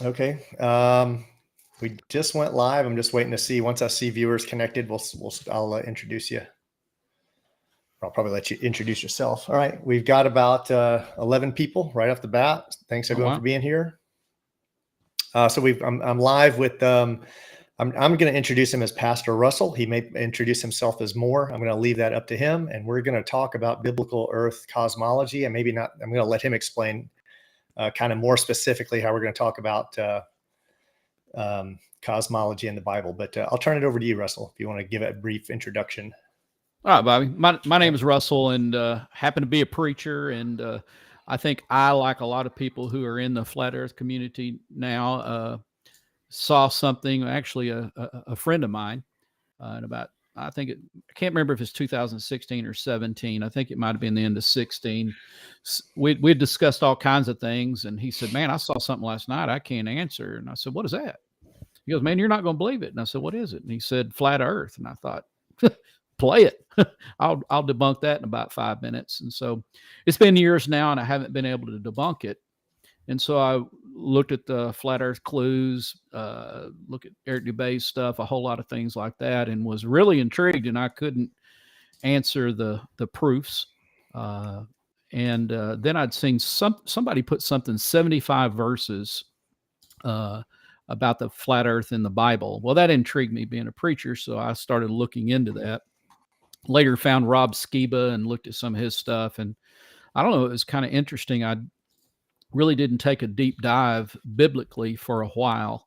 Okay. We just went live. I'm just waiting to see. Once I see viewers connected, I'll introduce you. I'll probably let you introduce yourself. All right. We've got about 11 people right off the bat. Thanks everyone for being here. So I'm live with, I'm going to introduce him as Pastor Russell. He may introduce himself as more. I'm going to leave that up to him. And we're going to talk about biblical earth cosmology, and maybe not, I'm going to let him explain kind of more specifically how we're going to talk about cosmology in the Bible. But I'll turn it over to you, Russell, if you want to give a brief introduction. All right, Bobby. My name is Russell, and happen to be a preacher. And I think I, like a lot of people who are in the flat Earth community now, saw something. Actually, a friend of mine, and I can't remember if it's 2016 or 17. I think it might have been the end of 16. We discussed all kinds of things, and he said, "Man, I saw something last night I can't answer." And I said, "What is that?" He goes, "Man, you're not going to believe it." And I said, "What is it?" And he said, "Flat Earth." And I thought, play it. I'll debunk that in about 5 minutes. And so it's been years now, and I haven't been able to debunk it. And so I looked at the flat Earth clues, look at Eric Dubé's stuff, a whole lot of things like that, and was really intrigued. And I couldn't answer the proofs. And then I'd seen somebody put something 75 verses about the flat Earth in the Bible. Well, that intrigued me, being a preacher, so I started looking into that. Later found Rob Skiba and looked at some of his stuff, and I don't know, it was kind of interesting. I really didn't take a deep dive biblically for a while,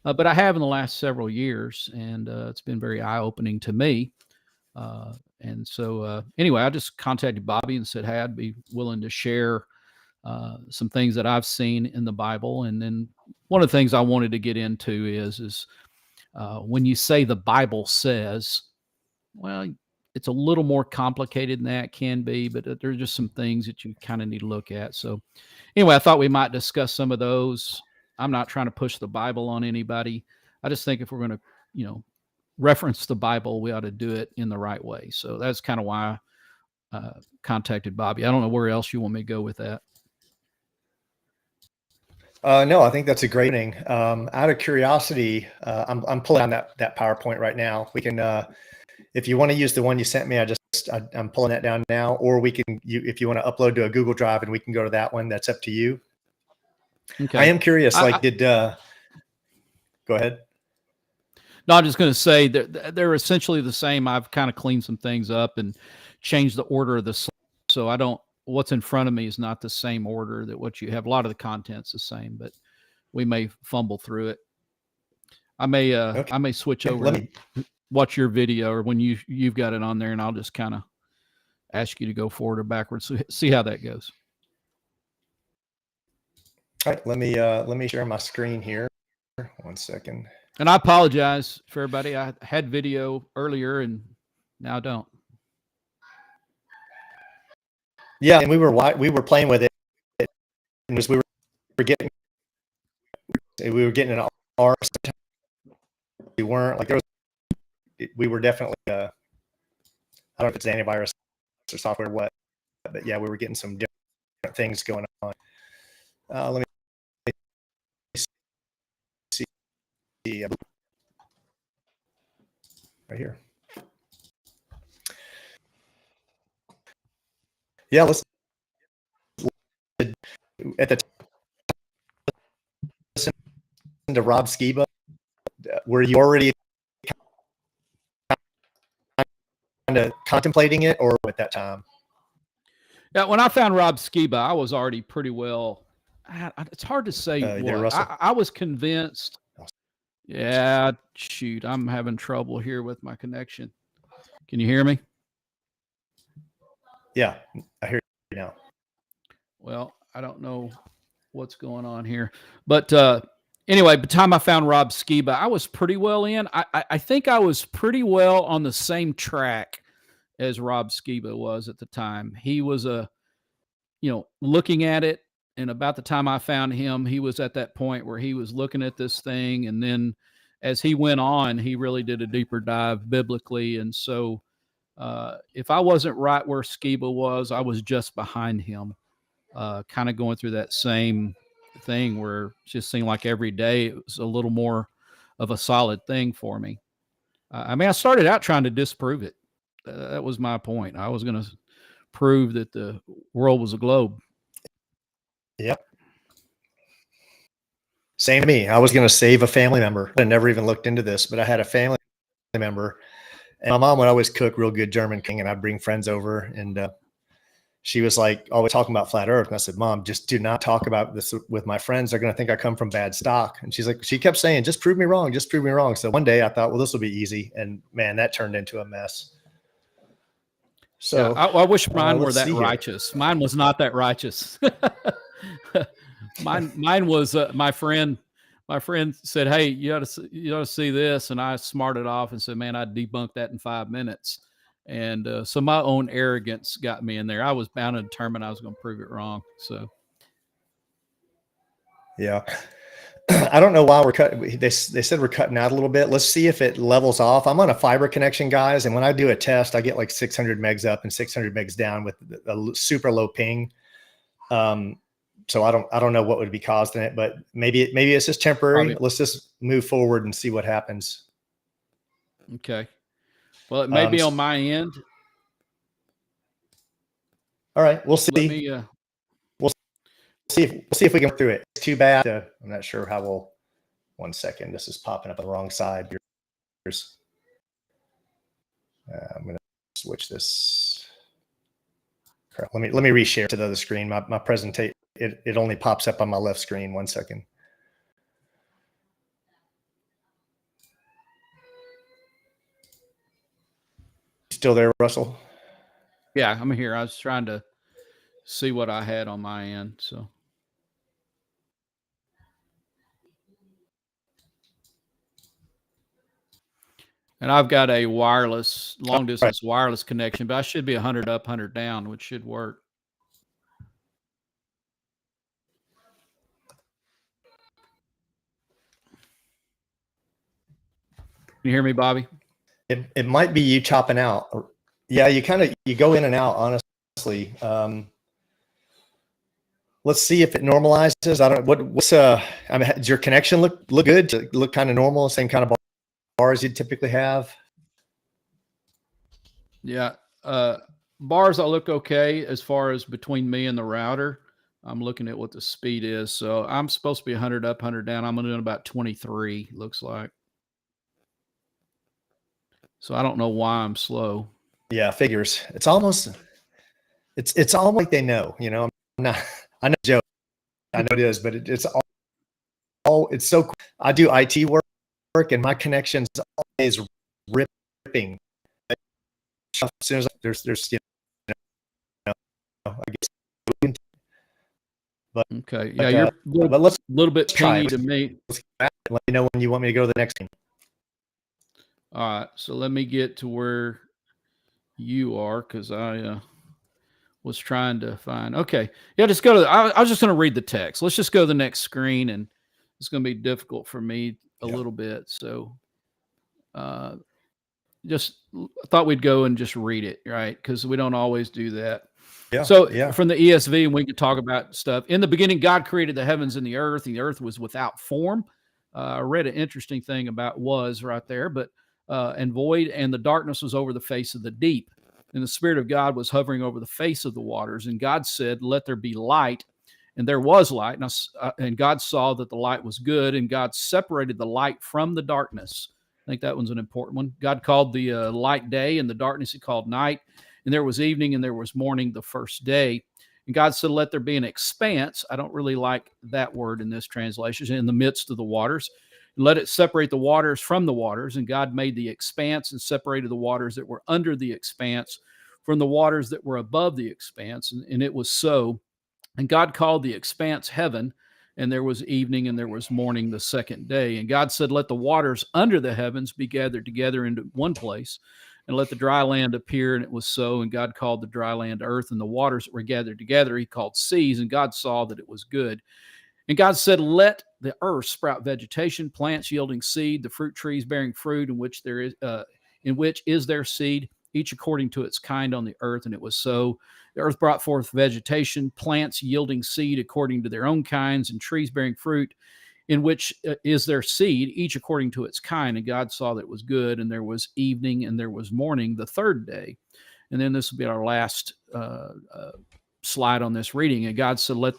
but I have in the last several years, and it's been very eye-opening to me. And so anyway, I just contacted Bobby and said, hey, I'd be willing to share some things that I've seen in the Bible. And then one of the things I wanted to get into is when you say the Bible says, well, it's a little more complicated than that can be, but there's just some things that you kind of need to look at. So anyway, I thought we might discuss some of those. I'm not trying to push the Bible on anybody. I just think if we're going to, reference the Bible, we ought to do it in the right way. So that's kind of why I contacted Bobby. I don't know where else you want me to go with that. No, I think that's a great thing. Out of curiosity, I'm pulling on that PowerPoint right now. We can, if you want to use the one you sent me, I'm pulling that down now, or we can, if you want to upload to a Google Drive and we can go to that one, that's up to you. Okay. I am curious, go ahead. No, I'm just going to say that they're essentially the same. I've kind of cleaned some things up and changed the order of the slides. So what's in front of me is not the same order that what you have. A lot of the content's the same, but we may fumble through it. I may switch over and watch your video, or when you've got it on there, and I'll just kind of ask you to go forward or backwards. So see how that goes. All right, let me share my screen here. 1 second. And I apologize for everybody. I had video earlier and now I don't. Yeah, and we were playing with it. And we were getting an R. We weren't like we were definitely. I don't know if it's antivirus or software, but yeah, we were getting some different things going on. Let me see right here. Yeah, listen. At the time, listen to Rob Skiba. Were you already kind of contemplating it, or at that time? Yeah, when I found Rob Skiba, I was already pretty well. It's hard to say. I was convinced. Yeah, shoot, I'm having trouble here with my connection. Can you hear me? Yeah, I hear you now. Well, I don't know what's going on here, but anyway, by the time I found Rob Skiba, I was pretty well in. I think I was pretty well on the same track as Rob Skiba was at the time. He was looking at it, and about the time I found him, he was at that point where he was looking at this thing, and then as he went on, he really did a deeper dive biblically. And so if I wasn't right where Skiba was, I was just behind him, kind of going through that same thing where it just seemed like every day it was a little more of a solid thing for me. I mean, I started out trying to disprove it. That was my point. I was going to prove that the world was a globe. Yep. Same to me. I was going to save a family member. I never even looked into this, but I had a family member, and my mom would always cook real good German cooking, and I'd bring friends over, and she was like always talking about flat Earth. And I said, Mom, just do not talk about this with my friends. They're going to think I come from bad stock. And she's like, she kept saying, just prove me wrong. Just prove me wrong. So one day I thought, well, this will be easy. And man, that turned into a mess. So yeah, I wish mine were let's that see here. righteous. Mine was not that righteous. mine was my friend. My friend said, "Hey, you ought to see this," and I smarted off and said, "Man, I debunked that in 5 minutes." And so my own arrogance got me in there. I was bound and determined I was going to prove it wrong. So, yeah, I don't know why we're cutting. They said we're cutting out a little bit. Let's see if it levels off. I'm on a fiber connection, guys, and when I do a test, I get like 600 megs up and 600 megs down with a super low ping. So I don't know what would be causing it, but maybe it's just temporary. Probably. Let's just move forward and see what happens. Okay. Well, it may be on my end. All right, we'll see. Let me. We'll see if we can get through it. It's too bad. I'm not sure how we'll. 1 second. This is popping up on the wrong side. I'm going to switch this. Let me reshare to the other screen. My presentation. It only pops up on my left screen. 1 second. Still there, Russell? Yeah, I'm here. I was trying to see what I had on my end. So, and I've got a wireless, long distance wireless connection, but I should be 100 up, 100 down, which should work. Can you hear me, Bobby? It might be you chopping out. Yeah, you go in and out, honestly. Let's see if it normalizes. I don't what's I mean, does your connection look good? Does it look kind of normal, same kind of bars you'd typically have? Yeah. Bars I look okay as far as between me and the router. I'm looking at what the speed is. So I'm supposed to be 100 up, 100 down. I'm doing about 23, looks like. So I don't know why I'm slow. Yeah, figures. It's almost like they know, you know. I know Joe. I know it is, but it's all it's so cool. I do IT work and my connection's always ripping. As soon as there's you know, I guess. But okay, yeah, you're a little bit pingy to me. Let me know when you want me to go to the next game. All right, so let me get to where you are because I was trying to find. Okay, yeah, just go to. I was just going to read the text. Let's just go to the next screen, and it's going to be difficult for me a little bit. So, just thought we'd go and just read it, right? Because we don't always do that. Yeah. So from the ESV, and we could talk about stuff. In the beginning, God created the heavens and the earth was without form. I read an interesting thing about was right there, but and void, and the darkness was over the face of the deep. And the Spirit of God was hovering over the face of the waters. And God said, let there be light. And there was light. And God saw that the light was good. And God separated the light from the darkness. I think that one's an important one. God called the light day, and the darkness he called night. And there was evening and there was morning the first day. And God said, let there be an expanse. I don't really like that word in this translation, in the midst of the waters. And let it separate the waters from the waters. And God made the expanse and separated the waters that were under the expanse from the waters that were above the expanse. And it was so. And God called the expanse heaven. And there was evening and there was morning the second day. And God said, let the waters under the heavens be gathered together into one place, and let the dry land appear. And it was so. And God called the dry land earth, and the waters that were gathered together he called seas. And God saw that it was good. And God said, let the earth sprout vegetation, plants yielding seed, the fruit trees bearing fruit, in which is their seed, each according to its kind on the earth. And it was so. The earth brought forth vegetation, plants yielding seed according to their own kinds, and trees bearing fruit, in which is their seed, each according to its kind. And God saw that it was good, and there was evening and there was morning the third day. And then this will be our last slide on this reading. And God said, let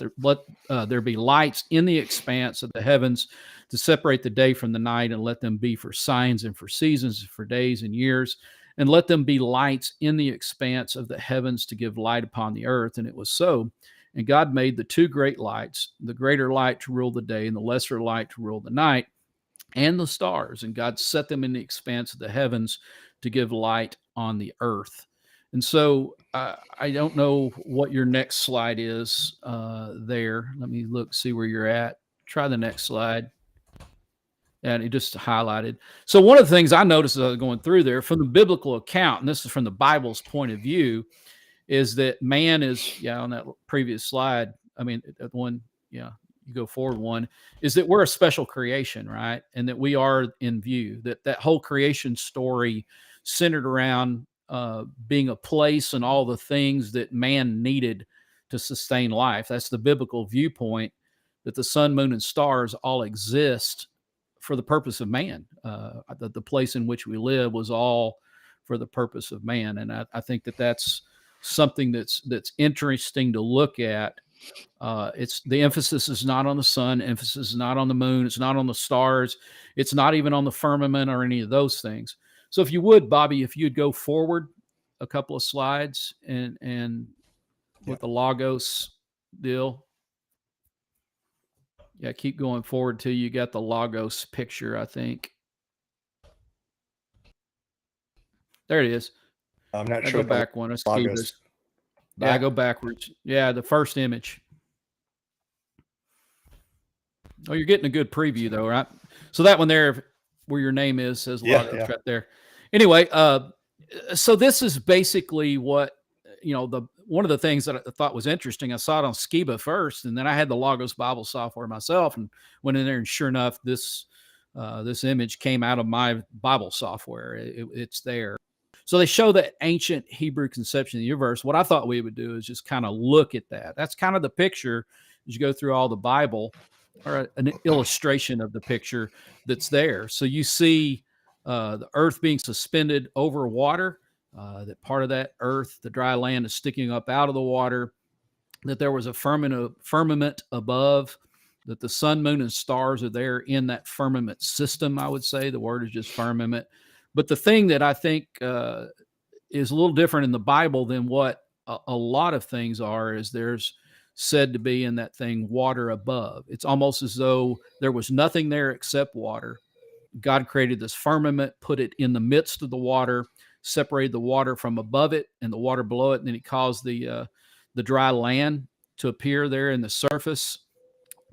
there be lights in the expanse of the heavens to separate the day from the night, and let them be for signs and for seasons, for days and years. And let them be lights in the expanse of the heavens to give light upon the earth. And it was so. And God made the two great lights, the greater light to rule the day and the lesser light to rule the night, and the stars. And God set them in the expanse of the heavens to give light on the earth. And so I don't know what your next slide is there. Let me look, see where you're at. Try the next slide. And it just highlighted. So one of the things I noticed as I was going through there from the biblical account, and this is from the Bible's point of view, is that man is, on that previous slide, I mean, that one, you go forward one, is that we're a special creation, right? And that we are in view, that whole creation story centered around being a place and all the things that man needed to sustain life. That's the biblical viewpoint, that the sun, moon, and stars all exist for the purpose of man. The place in which we live was all for the purpose of man. And I think that that's something that's interesting to look at. It's the emphasis is not on the sun, emphasis is not on the moon, it's not on the stars, it's not even on the firmament or any of those things. So if you would, Bobby, if you'd go forward a couple of slides and with the Logos deal. Yeah, keep going forward till you got the Logos picture, I think. There it is. I'm not sure. Go back one. Let's Logos. keep this. Yeah, go backwards. Yeah, the first image. Oh, you're getting a good preview though, right? So that one there, where your name is, says Logos right there. Anyway, so this is basically what, one of the things that I thought was interesting. I saw it on Skiba first, and then I had the Logos Bible software myself and went in there, and sure enough, this image came out of my Bible software. It's there. So they show the ancient Hebrew conception of the universe. What I thought we would do is just kind of look at that. That's kind of the picture as you go through all the Bible, or an illustration of the picture that's there. So you see the earth being suspended over water, that part of that earth, the dry land, is sticking up out of the water, that there was a firmament above, that the sun, moon, and stars are there in that firmament system, I would say. The word is just firmament. But the thing that I think is a little different in the Bible than what a lot of things are is there's said to be in that thing water above. It's almost as though there was nothing there except water. God created this firmament, put it in the midst of the water, separated the water from above it and the water below it, and then he caused the dry land to appear there in the surface.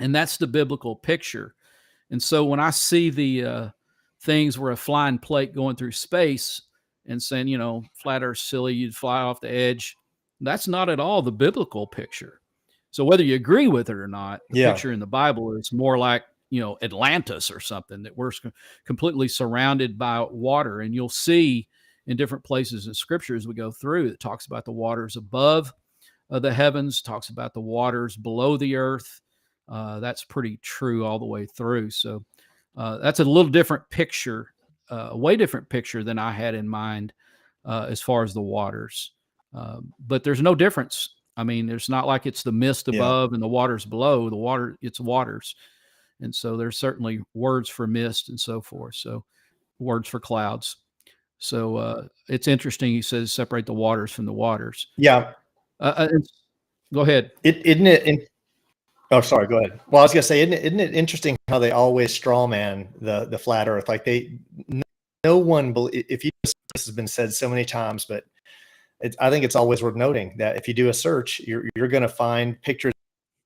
And that's the biblical picture. And so when I see the things where a flying plate going through space and saying, flat earth silly, you'd fly off the edge, that's not at all the biblical picture. So whether you agree with it or not, the picture in the Bible is more like, Atlantis or something, that we're completely surrounded by water. And you'll see in different places in scripture as we go through, it talks about the waters above the heavens, talks about the waters below the earth. That's pretty true all the way through. So that's a little different picture, a way different picture than I had in mind as far as the waters. But there's no difference. I mean, it's not like it's the mist above and the waters below. The water, it's waters. And so there's certainly words for mist and so forth. So words for clouds. So it's interesting. He says separate the waters from the waters. Yeah. Go ahead. Isn't it? Oh, sorry. Go ahead. Well, I was gonna say, isn't it interesting how they always straw man the flat Earth? Like no one. If this has been said so many times, but I think it's always worth noting that if you do a search, you're going to find pictures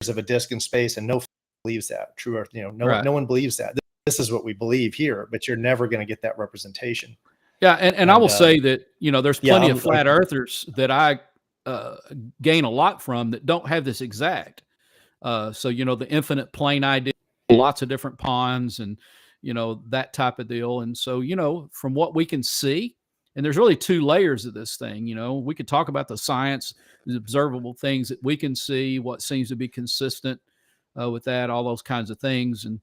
of a disk in space, and no one believes that. True Earth, no one believes that. This is what we believe here, but you're never going to get that representation. Yeah, and I will say that there's plenty of flat earthers that I gain a lot from that don't have this exact. So the infinite plane idea, lots of different ponds, and that type of deal. And so from what we can see And there's really two layers of this thing. We could talk about the science, the observable things that we can see, what seems to be consistent with that, all those kinds of things. And,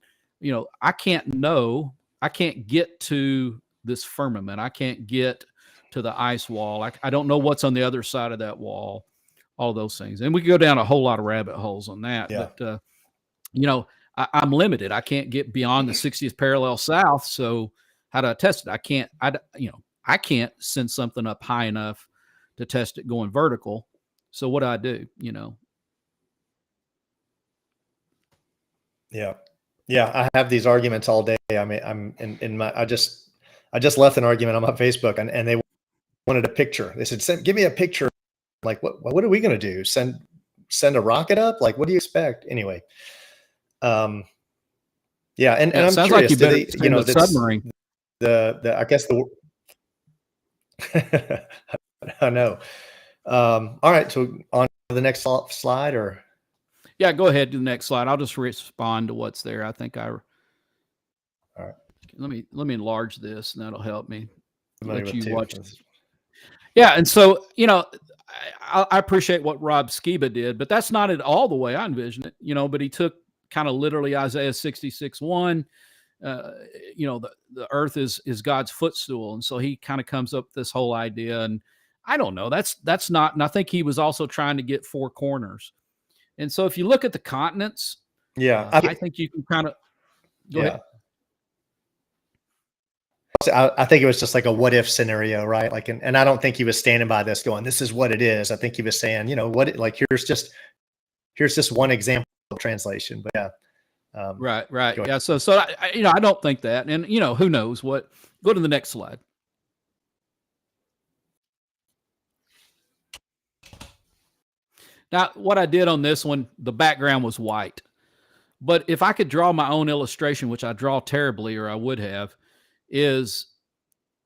I can't get to this firmament. I can't get to the ice wall. I don't know what's on the other side of that wall, all those things. And we could go down a whole lot of rabbit holes on that. Yeah. But, I'm limited. I can't get beyond the 60th parallel south. So how do I test it? I can't send something up high enough to test it going vertical. So what do? Yeah. Yeah. I have these arguments all day. I mean, I'm in my, I just left an argument on my Facebook and they wanted a picture. They said, give me a picture. Like, what are we going to do? Send a rocket up? Like, what do you expect? Anyway. Yeah. And I'm sounds curious, like the submarine. I guess I know. All right. So on to the next slide or. Yeah, go ahead to the next slide. I'll just respond to what's there. I think All right. Let me enlarge this, and that'll help me Let you watch this. Yeah, and so I appreciate what Rob Skiba did, but that's not at all the way I envision it. But he took kind of literally Isaiah 66:1. The earth is God's footstool, and so he kind of comes up with this whole idea. And I don't know. That's not. And I think he was also trying to get four corners. And so if you look at the continents, I think you can kind of go ahead. I think it was just like a what if scenario, right? Like, and I don't think he was standing by this going, this is what it is. I think he was saying, here's just one example of translation, but yeah. Right. Yeah. So I don't think that, and who knows what. Go to the next slide. Now, what I did on this one, the background was white. But if I could draw my own illustration, which I draw terribly, or I would have, is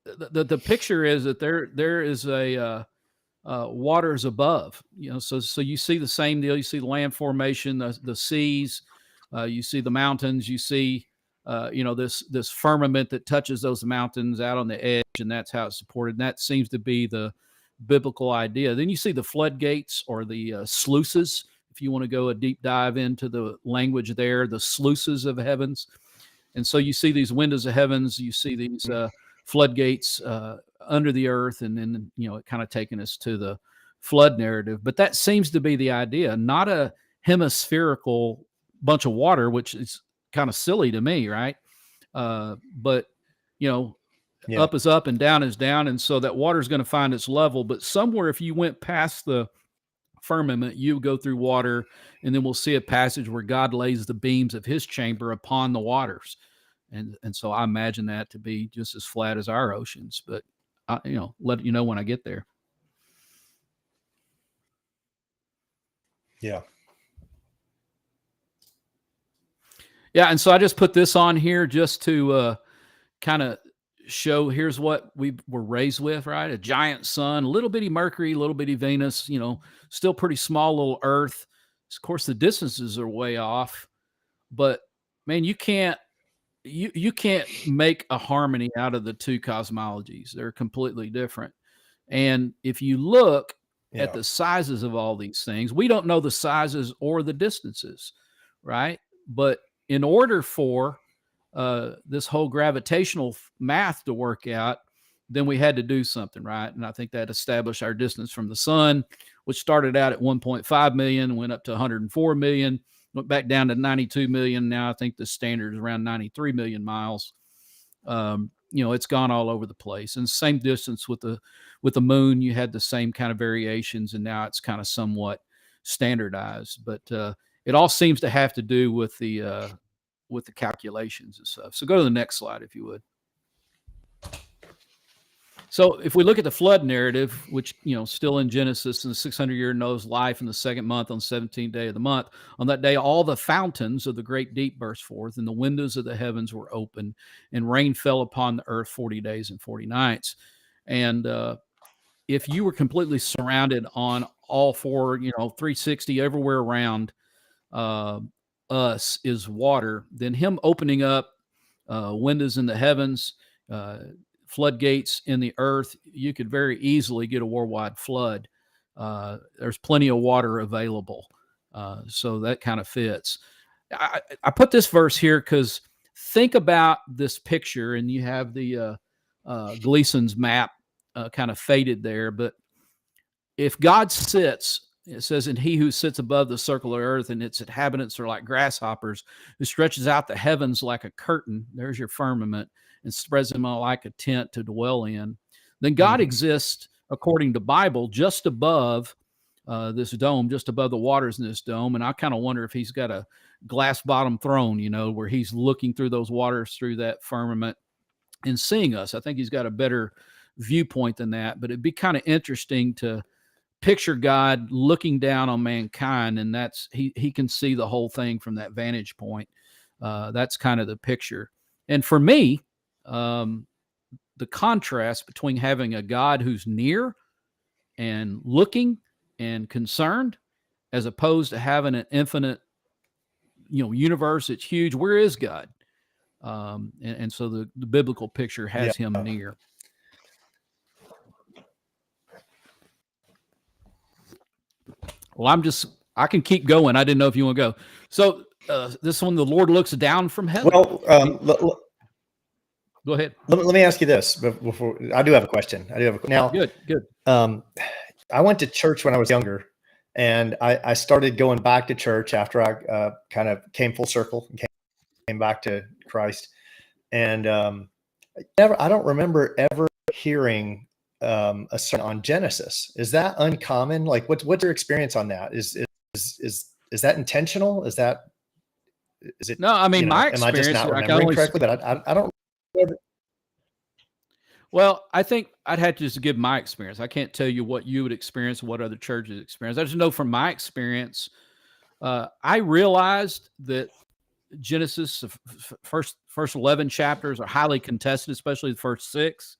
the picture is that there is a waters above. So you see the same deal. You see the land formation, the seas, you see the mountains, you see this firmament that touches those mountains out on the edge, and that's how it's supported. And that seems to be the biblical idea. Then you see the floodgates or the sluices, if you want to go a deep dive into the language there, the sluices of heavens. And so you see these windows of heavens, you see these floodgates under the earth, and then it kind of taking us to the flood narrative. But that seems to be the idea, not a hemispherical bunch of water, which is kind of silly to me, right? But up is up and down is down. And so that water is going to find its level. But somewhere, if you went past the firmament, you go through water, and then we'll see a passage where God lays the beams of his chamber upon the waters. And so I imagine that to be just as flat as our oceans. But, let you know when I get there. Yeah. Yeah. And so I just put this on here just to kind of show, here's what we were raised with, right? A giant sun, little bitty Mercury, little bitty Venus, still pretty small little Earth. Of course, the distances are way off, but man, you can't make a harmony out of the two cosmologies. They're completely different. And if you look at the sizes of all these things, we don't know the sizes or the distances, right? But in order for this whole gravitational math to work out, then we had to do something, right? And I think that established our distance from the sun, which started out at 1.5 million, went up to 104 million, went back down to 92 million. Now I think the standard is around 93 million miles. It's gone all over the place. And same distance with the moon, you had the same kind of variations, and now it's kind of somewhat standardized. But it all seems to have to do with the calculations and stuff. So go to the next slide, if you would. So if we look at the flood narrative, which, still in Genesis, in the 600-year Noah's life in the second month on the 17th day of the month, on that day, all the fountains of the great deep burst forth, and the windows of the heavens were opened, and rain fell upon the earth 40 days and 40 nights. And if you were completely surrounded on all four, 360 everywhere around us is water, then him opening up windows in the heavens, floodgates in the earth, you could very easily get a worldwide flood. There's plenty of water available. So that kind of fits. I put this verse here because think about this picture, and you have the Gleason's map kind of faded there. But if God sits, it says, and he who sits above the circle of earth and its inhabitants are like grasshoppers, who stretches out the heavens like a curtain, there's your firmament, and spreads them out like a tent to dwell in. Then God exists, according to Bible, just above this dome, just above the waters in this dome. And I kind of wonder if he's got a glass bottom throne, where he's looking through those waters through that firmament and seeing us. I think he's got a better viewpoint than that, but it'd be kind of interesting to picture God looking down on mankind, and that's he can see the whole thing from that vantage point. That's kind of the picture. And for me, the contrast between having a God who's near and looking and concerned, as opposed to having an infinite, universe that's huge. Where is God? And so the biblical picture has him near. Well, I can keep going. I didn't know if you want to go. So this one, the Lord looks down from heaven. Well, go ahead. Let me ask you this before. I do have a question. Now. Good. I went to church when I was younger, and I started going back to church after I kind of came full circle and came back to Christ. And I don't remember ever hearing a sermon on Genesis. Is that uncommon? Like, what's your experience on that? Is that intentional? Is it? No, I mean, my experience. Am I just not remembering correctly? But I don't remember. Well, I think I'd have to just give my experience. I can't tell you what you would experience, what other churches experience. I just know from my experience, I realized that Genesis, first 11 chapters are highly contested, especially the first 6.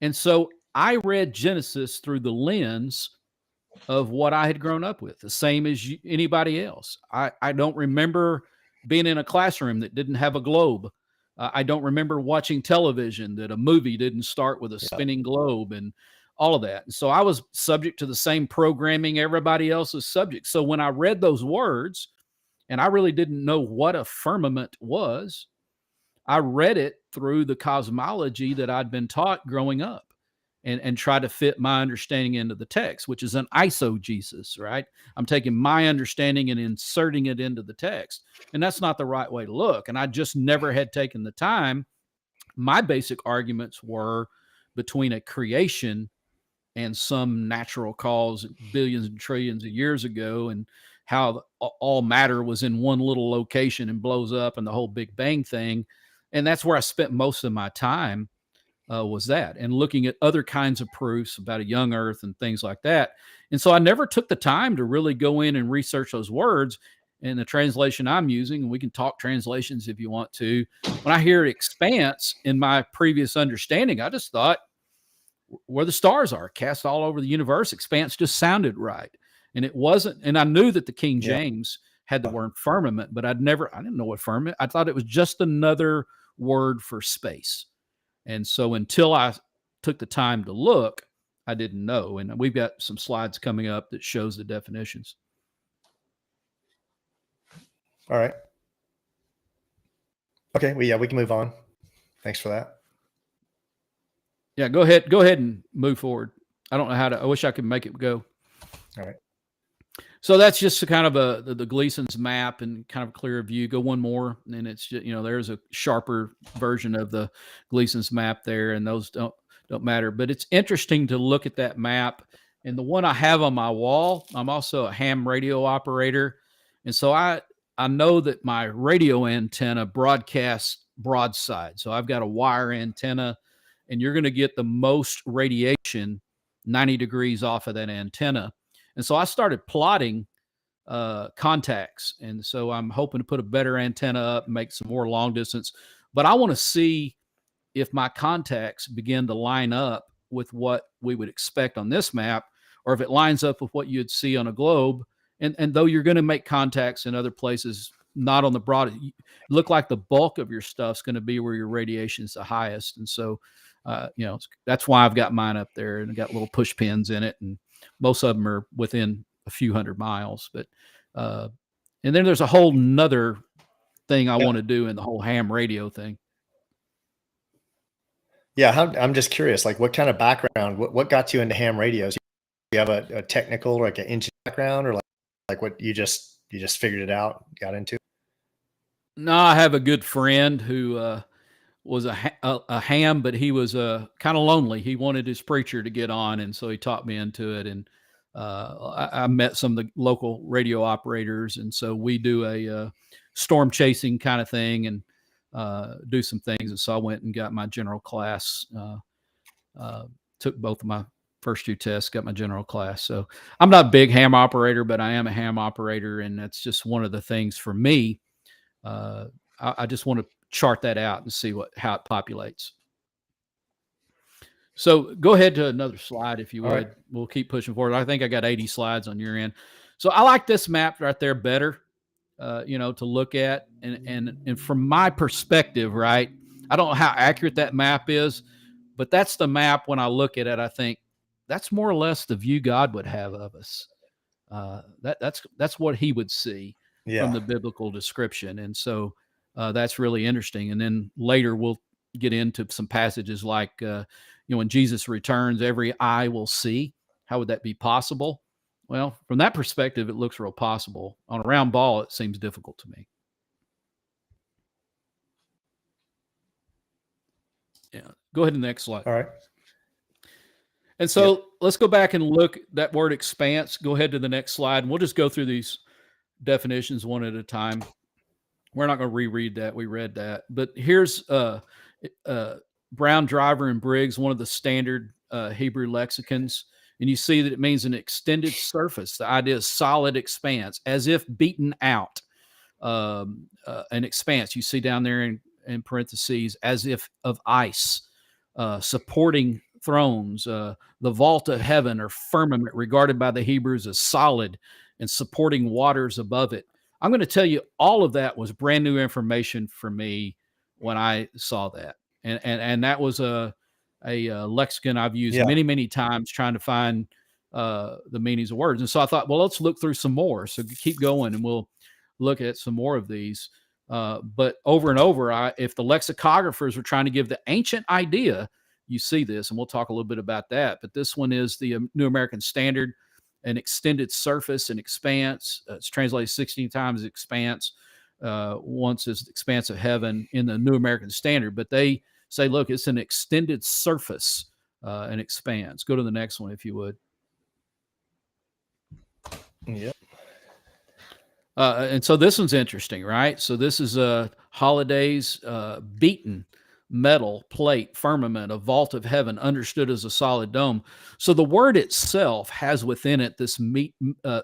And so I read Genesis through the lens of what I had grown up with, the same as anybody else. I don't remember being in a classroom that didn't have a globe. I don't remember watching television that a movie didn't start with a spinning globe and all of that. And so I was subject to the same programming everybody else is subject. So when I read those words, and I really didn't know what a firmament was, I read it through the cosmology that I'd been taught growing up, and try to fit my understanding into the text, which is an eisegesis, right? I'm taking my understanding and inserting it into the text. And that's not the right way to look. And I just never had taken the time. My basic arguments were between a creation and some natural cause billions and trillions of years ago, and how all matter was in one little location and blows up, and the whole Big Bang thing. And that's where I spent most of my time. Was that, and looking at other kinds of proofs about a young earth and things like that. And so I never took the time to really go in and research those words in the translation I'm using. And we can talk translations if you want to. When I hear expanse in my previous understanding, I just thought where the stars are cast all over the universe, expanse just sounded right. And it wasn't. And I knew that the King James had the word firmament, but I didn't know what firmament. I thought it was just another word for space. And so until I took the time to look, I didn't know. And we've got some slides coming up that shows the definitions. All right. Okay. Well, we can move on. Thanks for that. Yeah, go ahead and move forward. I don't know I wish I could make it go. All right. So that's just kind of the Gleason's map and kind of a clearer view. Go one more, and it's just, there's a sharper version of the Gleason's map there, and those don't matter. But it's interesting to look at that map. And the one I have on my wall, I'm also a ham radio operator, and so I know that my radio antenna broadcasts broadside. So I've got a wire antenna, and you're going to get the most radiation 90 degrees off of that antenna. And so I started plotting contacts. And so I'm hoping to put a better antenna up and make some more long distance. But I want to see if my contacts begin to line up with what we would expect on this map, or if it lines up with what you'd see on a globe. And though you're going to make contacts in other places, not on the broad. Look like the bulk of your stuff's going to be where your radiation is the highest, and so that's why I've got mine up there, and I got little push pins in it, and most of them are within a few hundred miles. But and then there's a whole nother thing I want to do in the whole ham radio thing. Yeah, I'm just curious, like what kind of background, what got you into ham radios? You have a technical, like an engineering background, or like what you just figured it out, got into? No, I have a good friend who was a ham, but he was kind of lonely. He wanted his preacher to get on, and so he taught me into it. And I met some of the local radio operators, and so we do a storm chasing kind of thing and do some things. And so I went and got my general class. Took both of my first 2 tests, got my general class. So I'm not a big ham operator, but I am a ham operator, and that's just one of the things for me. I just want to chart that out and see how it populates. So go ahead to another slide if you would. Right. We'll keep pushing forward. I think I got 80 slides on your end. So I like this map right there better, to look at. And from my perspective, right, I don't know how accurate that map is, but that's the map when I look at it, I think that's more or less the view God would have of us. That's what he would see from the biblical description. And so that's really interesting. And then later we'll get into some passages like, when Jesus returns, every eye will see. How would that be possible? Well, from that perspective, it looks real possible. On a round ball, it seems difficult to me. Yeah. Go ahead to the next slide. All right. And so let's go back and look that word expanse. Go ahead to the next slide. And we'll just go through these definitions one at a time. We're not going to reread that. We read that. But here's Brown, Driver, and Briggs, one of the standard Hebrew lexicons. And you see that it means an extended surface. The idea is solid expanse, as if beaten out. An expanse you see down there in parentheses, as if of ice, supporting thrones, the vault of heaven or firmament regarded by the Hebrews as solid and supporting waters above it. I'm going to tell you, all of that was brand new information for me when I saw that. And that was a lexicon I've used many, many times trying to find the meanings of words. And so I thought, well, let's look through some more. So keep going and we'll look at some more of these. But over and over, if the lexicographers were trying to give the ancient idea, you see this, and we'll talk a little bit about that. But this one is the New American Standard, an extended surface and expanse. It's translated 16 times expanse. Once is expanse of heaven in the New American Standard. But they say, look, it's an extended surface and expanse. Go to the next one, if you would. Yep. And so this one's interesting, right? So this is Holiday's beaten metal plate firmament, a vault of heaven, understood as a solid dome. So the word itself has within it this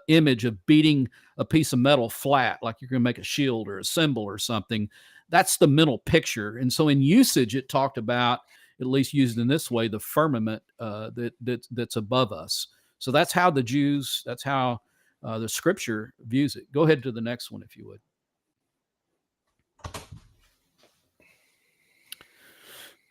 image of beating a piece of metal flat, like you're going to make a shield or a symbol or something. That's the mental picture. And so in usage, it talked about, at least used in this way, the firmament that's above us. So that's how the Jews, that's how the scripture views it. Go ahead to the next one, if you would.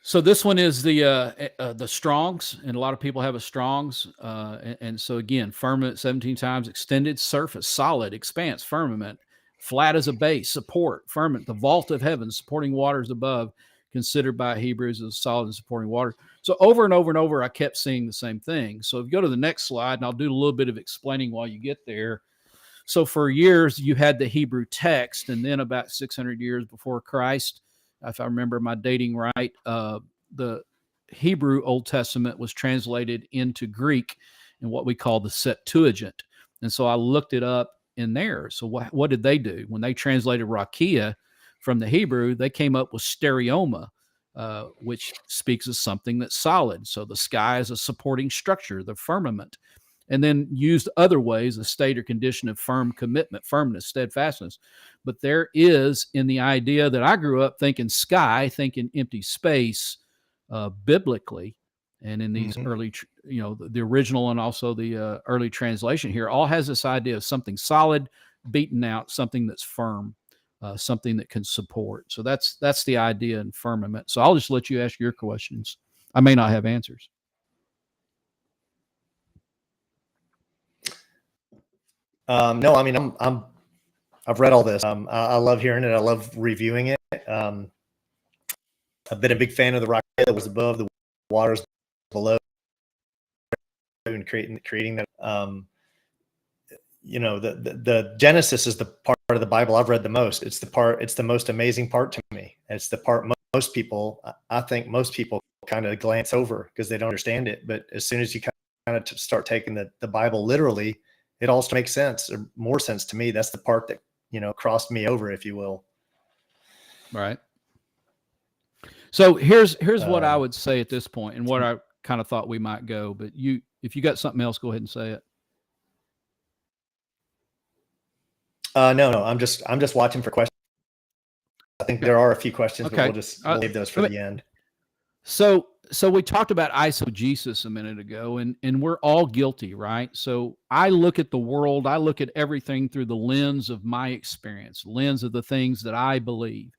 So this one is the Strong's, and a lot of people have a Strong's. And so again, firmament 17 times, extended surface, solid, expanse, firmament, flat as a base, support, firmament, the vault of heaven, supporting waters above, considered by Hebrews as solid and supporting water. So over and over and over, I kept seeing the same thing. So if you go to the next slide, and I'll do a little bit of explaining while you get there. So for years, you had the Hebrew text, and then about 600 years before Christ, if I remember my dating right, the Hebrew Old Testament was translated into Greek in what we call the Septuagint. And so I looked it up in there. So what did they do? When they translated Rakia from the Hebrew, they came up with stereoma, which speaks of something that's solid. So the sky is a supporting structure, the firmament. And then used other ways, a state or condition of firm commitment, firmness, steadfastness. But there is, in the idea that I grew up thinking sky, thinking empty space, biblically, and in these early, the original and also the early translation here, all has this idea of something solid, beaten out, something that's firm. something that can support. So that's the idea in firmament. So I'll just let you ask your questions. I may not have answers. No, I mean, I've read all this. I love hearing it. I love reviewing it. I've been a big fan of the rock that was above, the waters below, and creating that. The Genesis is the part of the Bible I've read the most. It's the most amazing part to me. It's the part I think most people kind of glance over because they don't understand it. But as soon as you kind of start taking the Bible literally, it all makes sense, or more sense to me. That's the part that, crossed me over, if you will. Right. So here's what I would say at this point, and what I kind of thought we might go. But if you got something else, go ahead and say it. No, I'm just watching for questions. I think there are a few questions, but we'll leave those for the end. So we talked about eisegesis a minute ago, and we're all guilty, right? So I look at the world, I look at everything through the lens of my experience, lens of the things that I believe.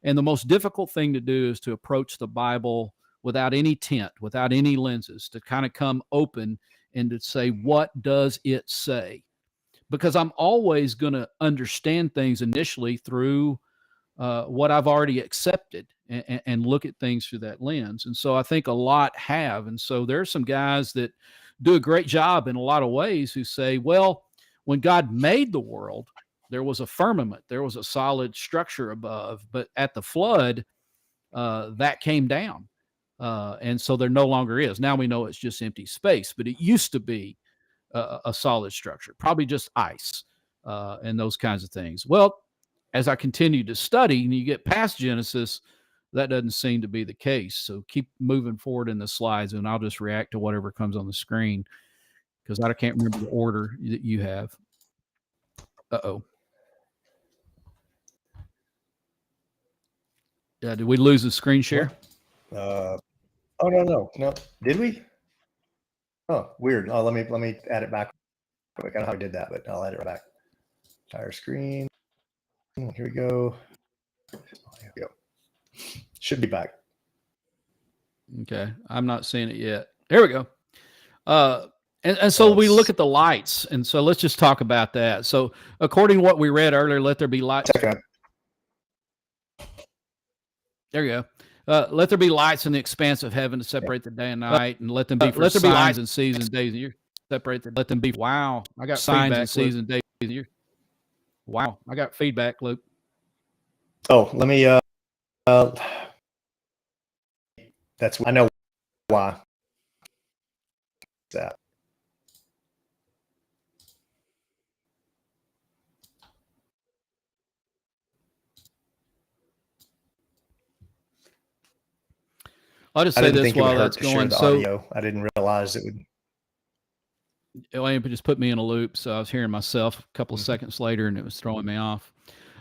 And the most difficult thing to do is to approach the Bible without any tint, without any lenses, to kind of come open and to say, what does it say? Because I'm always going to understand things initially through what I've already accepted, and look at things through that lens. And so I think a lot have. And so there's some guys that do a great job in a lot of ways who say, well, when God made the world, there was a firmament, there was a solid structure above, but at the flood, that came down. And so there no longer is. Now we know it's just empty space, but it used to be a solid structure, probably just ice, and those kinds of things. Well, as I continue to study and you get past Genesis, that doesn't seem to be the case. So keep moving forward in the slides, and I'll just react to whatever comes on the screen, because I can't remember the order that you have. Uh-oh. Did we lose the screen share? Oh, no. Did we? Oh, weird. Oh, let me add it back quick. I don't know how I did that, but I'll add it right back. Entire screen. Here we go. Here we go. Should be back. Okay. I'm not seeing it yet. There we go. And so we look at the lights. And so let's just talk about that. So according to what we read earlier, let there be lights. Okay. There you go. Let there be lights in the expanse of heaven to separate the day and night, and let them be for signs and seasons, days and years. Let them be. Wow. I got signs and seasons, days and years. Wow. I got feedback, Luke. Oh, let me, I know why. That. I'll just say this while that's going. So I didn't realize it would. It just put me in a loop. So I was hearing myself a couple of seconds later, and it was throwing me off.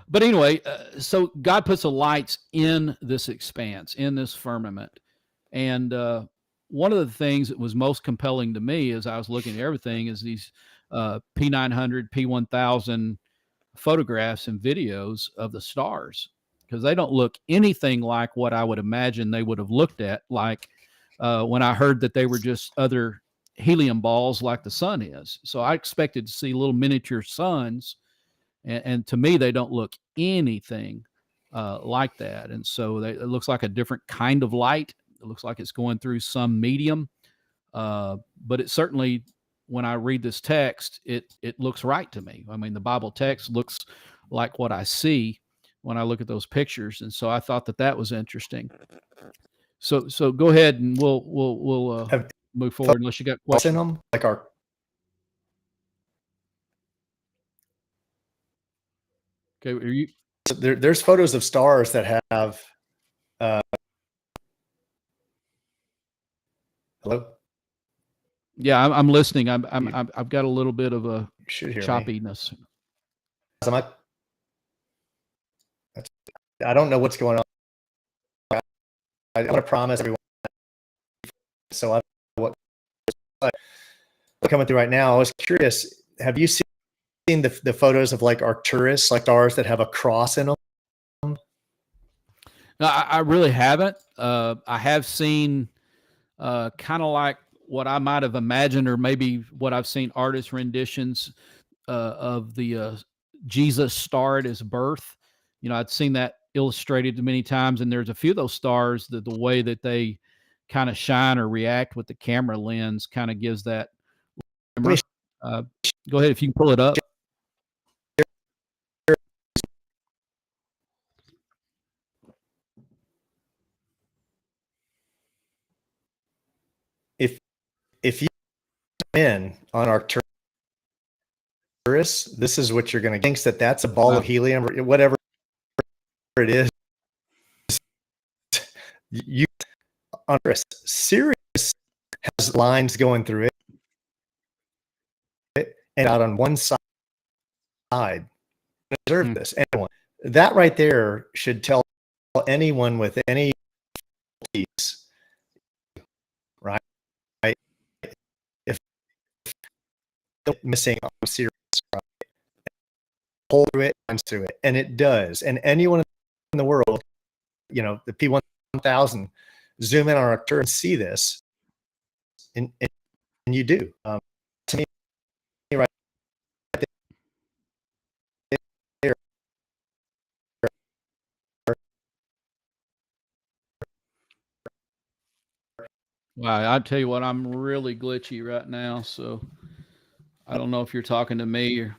But anyway, so God puts the lights in this expanse, in this firmament. And one of the things that was most compelling to me as I was looking at everything is these P900, P1000 photographs and videos of the stars, because they don't look anything like what I would imagine they would have looked at, like when I heard that they were just other helium balls like the sun is. So I expected to see little miniature suns, and to me, they don't look anything like that. And so it looks like a different kind of light. It looks like it's going through some medium, but it certainly, when I read this text, it looks right to me. I mean, the Bible text looks like what I see when I look at those pictures, and so I thought that was interesting. So go ahead, and we'll move forward unless you got questions. In them, like our. Okay, are you? There's photos of stars that have. Hello. Yeah, I'm listening. I've got a little bit of a choppiness. I don't know what's going on. I want to promise everyone. So what coming through right now? I was curious. Have you seen the photos of like Arcturus, like stars that have a cross in them? No, I really haven't. I have seen kind of like what I might have imagined, or maybe what I've seen artist renditions of the Jesus star at his birth. You know, I'd seen that illustrated many times, and there's a few of those stars that the way that they kind of shine or react with the camera lens kind of gives that Let me glimmer. Uh, Go ahead if you can pull it up. if you in on Arcturus, this is what you're going to thinks that that's a ball of helium or whatever it is. You on Arcturus, Sirius has lines going through it and out on one side. Observe this. Anyone that right there should tell anyone with any piece, right? If missing on Sirius, pull through it, runs through it, and it does. And anyone in the world, you know, the P1000, zoom in on Arcturus and see this, and you do. To me, right there. Wow, I tell you what, I'm really glitchy right now, so I don't know if you're talking to me or.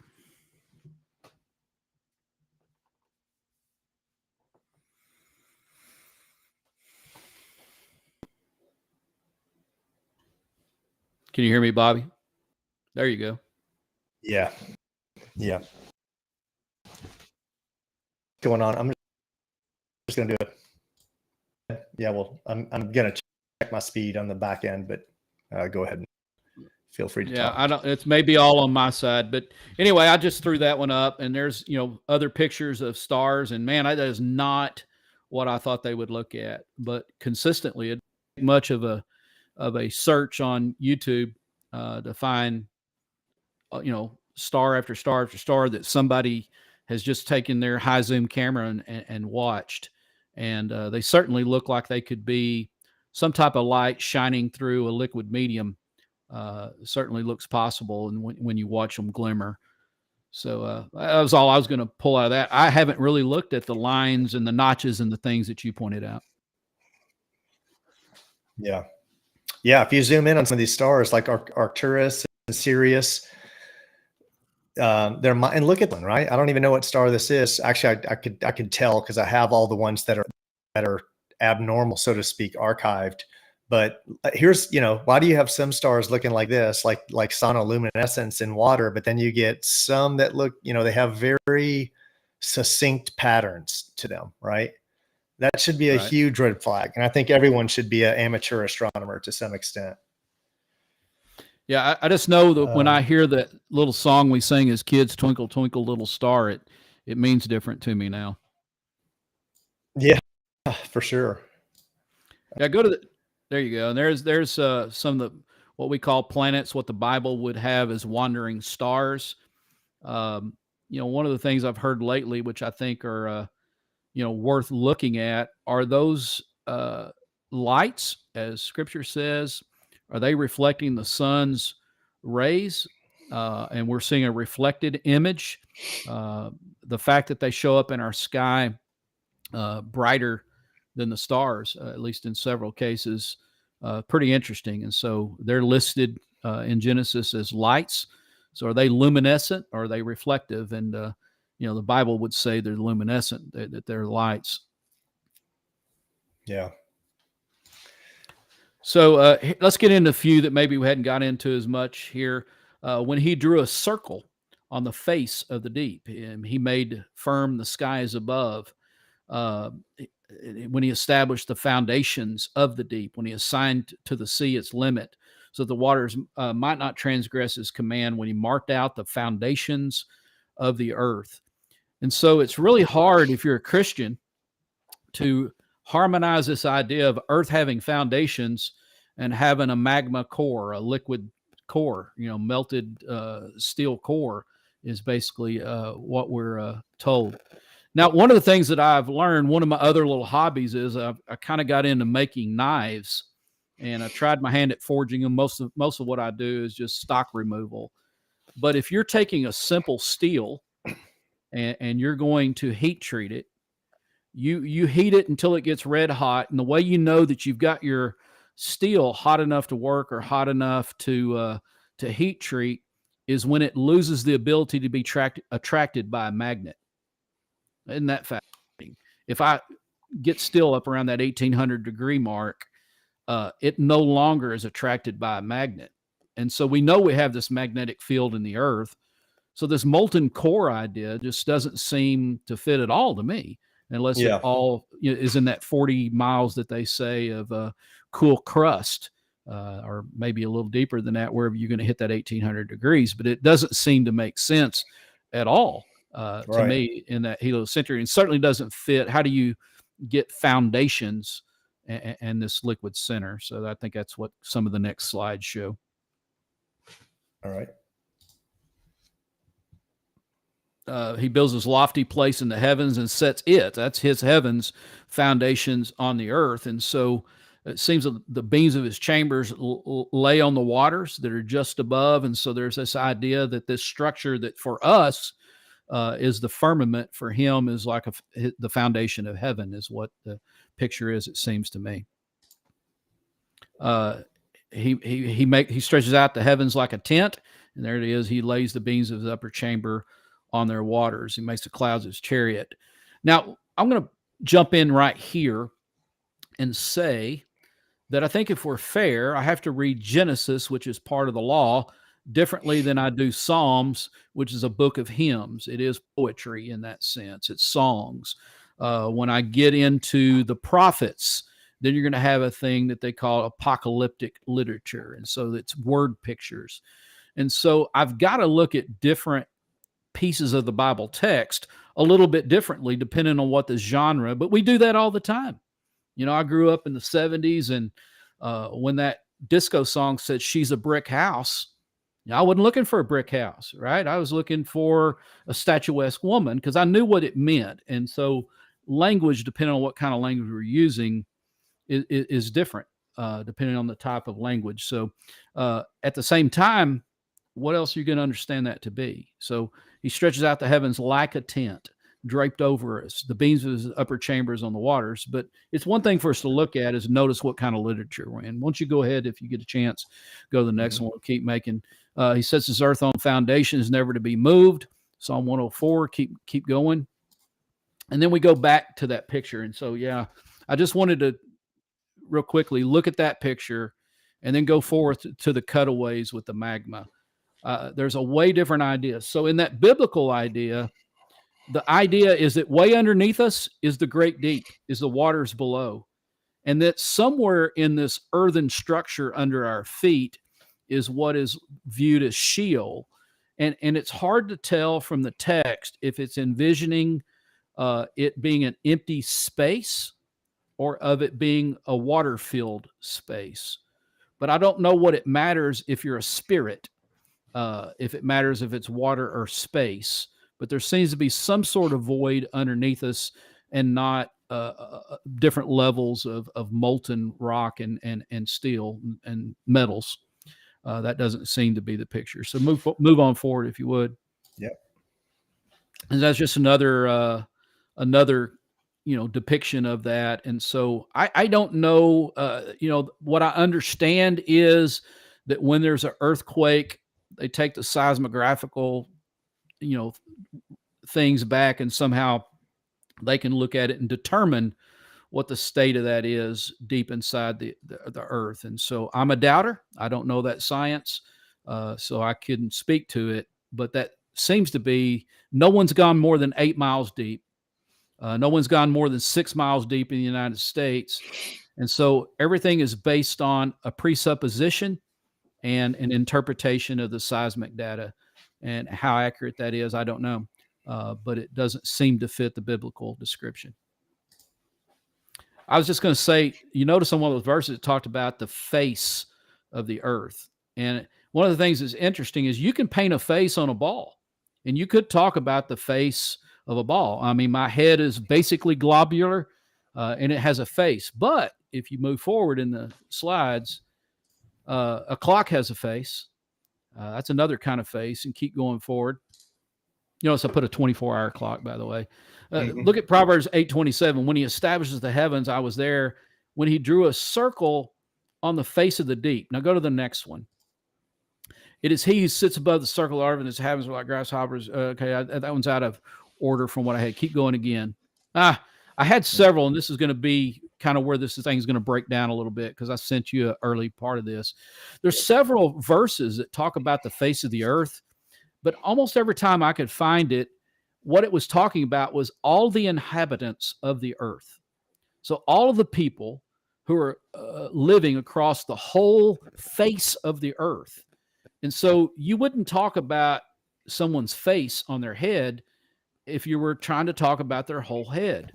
Can you hear me, Bobby? There you go. Yeah. Yeah. Going on. I'm just going to do it. Yeah. Well, I'm going to check my speed on the back end, but go ahead and feel free to talk. I don't. It's maybe all on my side, but anyway, I just threw that one up, and there's other pictures of stars, and man, that is not what I thought they would look at. But consistently, it much of a search on YouTube to find star after star after star that somebody has just taken their high zoom camera and watched, and they certainly look like they could be some type of light shining through a liquid medium. Certainly looks possible, and when you watch them glimmer. So that was all I was going to pull out of that. I haven't really looked at the lines and the notches and the things that you pointed out. Yeah. Yeah. If you zoom in on some of these stars like Arcturus and Sirius, they're and look at them, right? I don't even know what star this is. Actually, I could tell because I have all the ones that are abnormal, so to speak, archived. But here's, why do you have some stars looking like this, like sonoluminescence in water, but then you get some that look, they have very succinct patterns to them, right? That should be a huge red flag. And I think everyone should be an amateur astronomer to some extent. Yeah, I just know that when I hear that little song we sing as kids, "Twinkle Twinkle Little Star," it means different to me now. Yeah, for sure. Yeah, go to the. There you go. And there's some of the what we call planets, what the Bible would have as wandering stars. One of the things I've heard lately, which I think are worth looking at, are those lights, as Scripture says. Are they reflecting the sun's rays? And we're seeing a reflected image. The fact that they show up in our sky brighter than the stars, at least in several cases, pretty interesting. And so they're listed in Genesis as lights. So are they luminescent or are they reflective? And the Bible would say they're luminescent, that they're lights. Yeah. So let's get into a few that maybe we hadn't got into as much here. When he drew a circle on the face of the deep, he made firm the skies above. When he established the foundations of the deep, when he assigned to the sea its limit, so the waters might not transgress his command, when he marked out the foundations of the earth. And so it's really hard, if you're a Christian, to harmonize this idea of earth having foundations and having a magma core, a liquid core, melted steel core is basically what we're told. Now, one of the things that I've learned, one of my other little hobbies is I kind of got into making knives, and I tried my hand at forging them. Most of what I do is just stock removal. But if you're taking a simple steel and you're going to heat treat it, you heat it until it gets red hot, and the way you know that you've got your steel hot enough to work or hot enough to heat treat is when it loses the ability to be attracted by a magnet. Isn't that fascinating? If I get steel up around that 1800-degree mark, it no longer is attracted by a magnet. And so we know we have this magnetic field in the earth. So this molten core idea just doesn't seem to fit at all to me, unless it all is in that 40 miles that they say of cool crust, or maybe a little deeper than that, wherever you're going to hit that 1800 degrees. But it doesn't seem to make sense at all to me in that heliocentric, and certainly doesn't fit. How do you get foundations and this liquid center? So I think that's what some of the next slides show. All right. He builds his lofty place in the heavens and sets that's his heavens, foundations on the earth. And so it seems that the beams of his chambers lay on the waters that are just above. And so there's this idea that this structure that for us is the firmament, for him is like the foundation of heaven, is what the picture is, it seems to me. He stretches out the heavens like a tent, and there it is. He lays the beams of his upper chamber on their waters. He makes the clouds his chariot. Now, I'm going to jump in right here and say that I think if we're fair, I have to read Genesis, which is part of the law, differently than I do Psalms, which is a book of hymns. It is poetry in that sense. It's songs. When I get into the prophets, then you're going to have a thing that they call apocalyptic literature. And so it's word pictures. And so I've got to look at different pieces of the Bible text a little bit differently depending on what the genre, but we do that all the time. You know, I grew up in the 70s, and when that disco song said "She's a Brick House," I wasn't looking for a brick house, right? I was looking for a statuesque woman because I knew what it meant. And so language, depending on what kind of language we're using, is different depending on the type of language. So at the same time, what else are you going to understand that to be? So he stretches out the heavens like a tent, draped over us. The beams of his upper chambers on the waters. But it's one thing for us to look at is notice what kind of literature we're in. Once you go ahead, if you get a chance, go to the next one. We'll keep making. He sets his earth on foundations, never to be moved. Psalm 104. Keep going. And then we go back to that picture. And so, yeah, I just wanted to real quickly look at that picture and then go forth to the cutaways with the magma. There's a way different idea. So in that biblical idea, the idea is that way underneath us is the great deep, is the waters below. And that somewhere in this earthen structure under our feet is what is viewed as Sheol. And it's hard to tell from the text if it's envisioning it being an empty space or of it being a water-filled space. But I don't know what it matters if you're a spirit, if it matters if it's water or space. But there seems to be some sort of void underneath us and not different levels of molten rock and steel and metals. That doesn't seem to be the picture. So move on forward, if you would. Yep. And that's just another depiction of that. And so I don't know, what I understand is that when there's an earthquake, they take the seismographical, things back, and somehow they can look at it and determine what the state of that is deep inside the earth. And so I'm a doubter. I don't know that science, so I couldn't speak to it. But that seems to be, no one's gone more than 8 miles deep. No one's gone more than 6 miles deep in the United States. And so everything is based on a presupposition and an interpretation of the seismic data. And how accurate that is, I don't know. But it doesn't seem to fit the biblical description. I was just going to say, you notice on one of those verses, it talked about the face of the earth. And one of the things that's interesting is you can paint a face on a ball. And you could talk about the face of a ball. I mean, my head is basically globular, and it has a face. But if you move forward in the slides, a clock has a face. That's another kind of face, and keep going forward. You notice I put a 24-hour clock, by the way. Look at Proverbs 8:27. When he establishes the heavens, I was there. When he drew a circle on the face of the deep. Now go to the next one. It is he who sits above the circle of the earth, and his heavens are like grasshoppers. That one's out of order from what I had. Keep going again. I had several, and this is going to be kind of where this thing is going to break down a little bit because I sent you an early part of this. There's several verses that talk about the face of the earth, but almost every time I could find it, what it was talking about was all the inhabitants of the earth. So all of the people who are living across the whole face of the earth. And so you wouldn't talk about someone's face on their head if you were trying to talk about their whole head.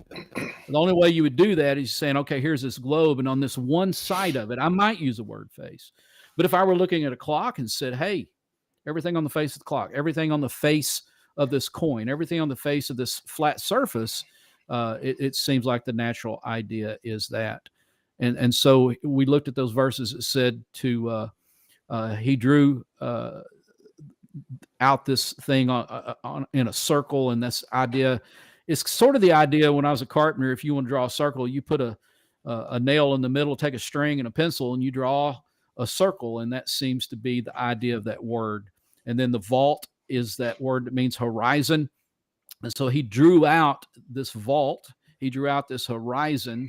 The only way you would do that is saying, okay, here's this globe, and on this one side of it, I might use the word face. But if I were looking at a clock and said, hey, everything on the face of the clock, everything on the face of this coin, everything on the face of this flat surface, it seems like the natural idea is that. And so we looked at those verses that said he drew out this thing in a circle, and this idea is sort of the idea when I was a carpenter. If you want to draw a circle, you put a nail in the middle, take a string and a pencil, and you draw a circle, and that seems to be the idea of that word. And then the vault is that word that means horizon. And so he drew out this vault. He drew out this horizon.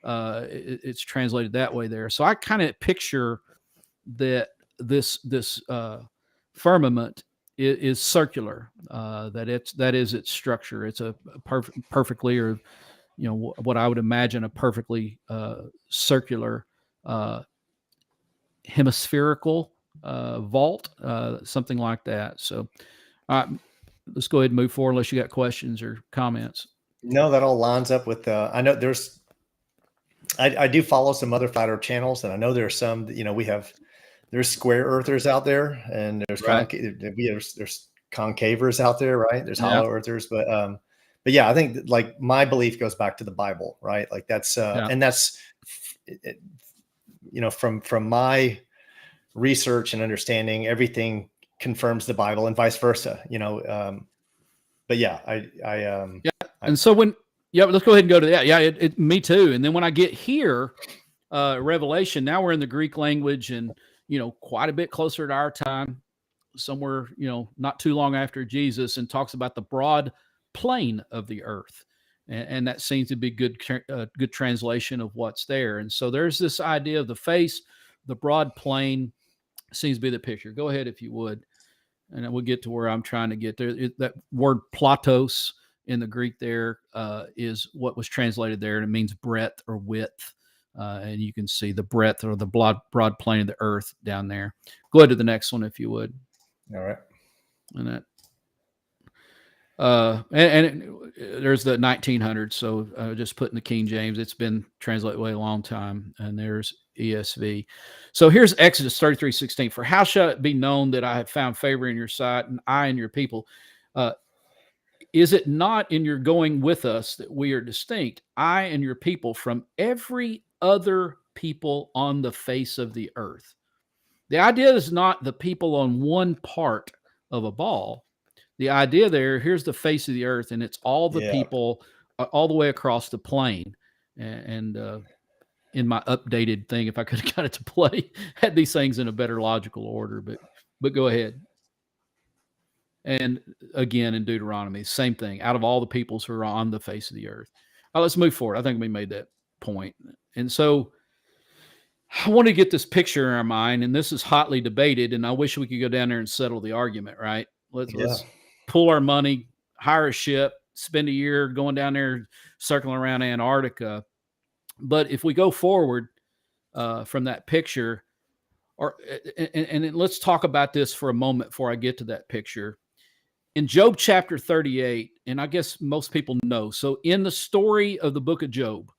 It's translated that way there. So I kind of picture that this firmament is circular. That is its structure. It's a perfectly, or what I would imagine a perfectly circular hemispherical vault, something like that. So, let's go ahead and move forward unless you got questions or comments. No, that all lines up with I know I do follow some other flat earth channels, and I know there are some, there's square earthers out there, and there's Right. there's concavers out there, right? There's hollow earthers, but yeah, I think like my belief goes back to the Bible, right? Like that's and that's from my research and understanding, everything confirms the Bible and vice versa, but yeah, and so let's go ahead and go to that. Yeah, me too. And then when I get here, Revelation, now we're in the Greek language, and quite a bit closer to our time, somewhere not too long after Jesus, and talks about the broad plain of the earth, and that seems to be good translation of what's there. And so there's this idea of the face, the broad plain seems to be the picture. Go ahead if you would, and we'll get to where I'm trying to get there. That word platos in the Greek there is what was translated there, and it means breadth or width. And you can see the breadth or the broad plane of the earth down there. Go ahead to the next one if you would. All right. And that. There's the 1900s. So just putting the King James, it's been translated way a long time. And there's ESV. So here's Exodus 33:16. For how shall it be known that I have found favor in your sight, and I and your people? Is it not in your going with us that we are distinct, I and your people, from every other people on the face of the earth? The idea is not the people on one part of a ball. The idea there, here's the face of the earth, and it's all the people all the way across the plane. And in my updated thing, if I could have got it to play, had these things in a better logical order, but go ahead. And again, in Deuteronomy, same thing. Out of all the peoples who are on the face of the earth. Let's move forward. I think we made that point. And so I want to get this picture in our mind, and this is hotly debated, and I wish we could go down there and settle the argument, right? Let's pull our money, hire a ship, spend a year going down there, circling around Antarctica. But if we go forward from that picture, and let's talk about this for a moment before I get to that picture. In Job chapter 38, and I guess most people know, so in the story of the book of Job,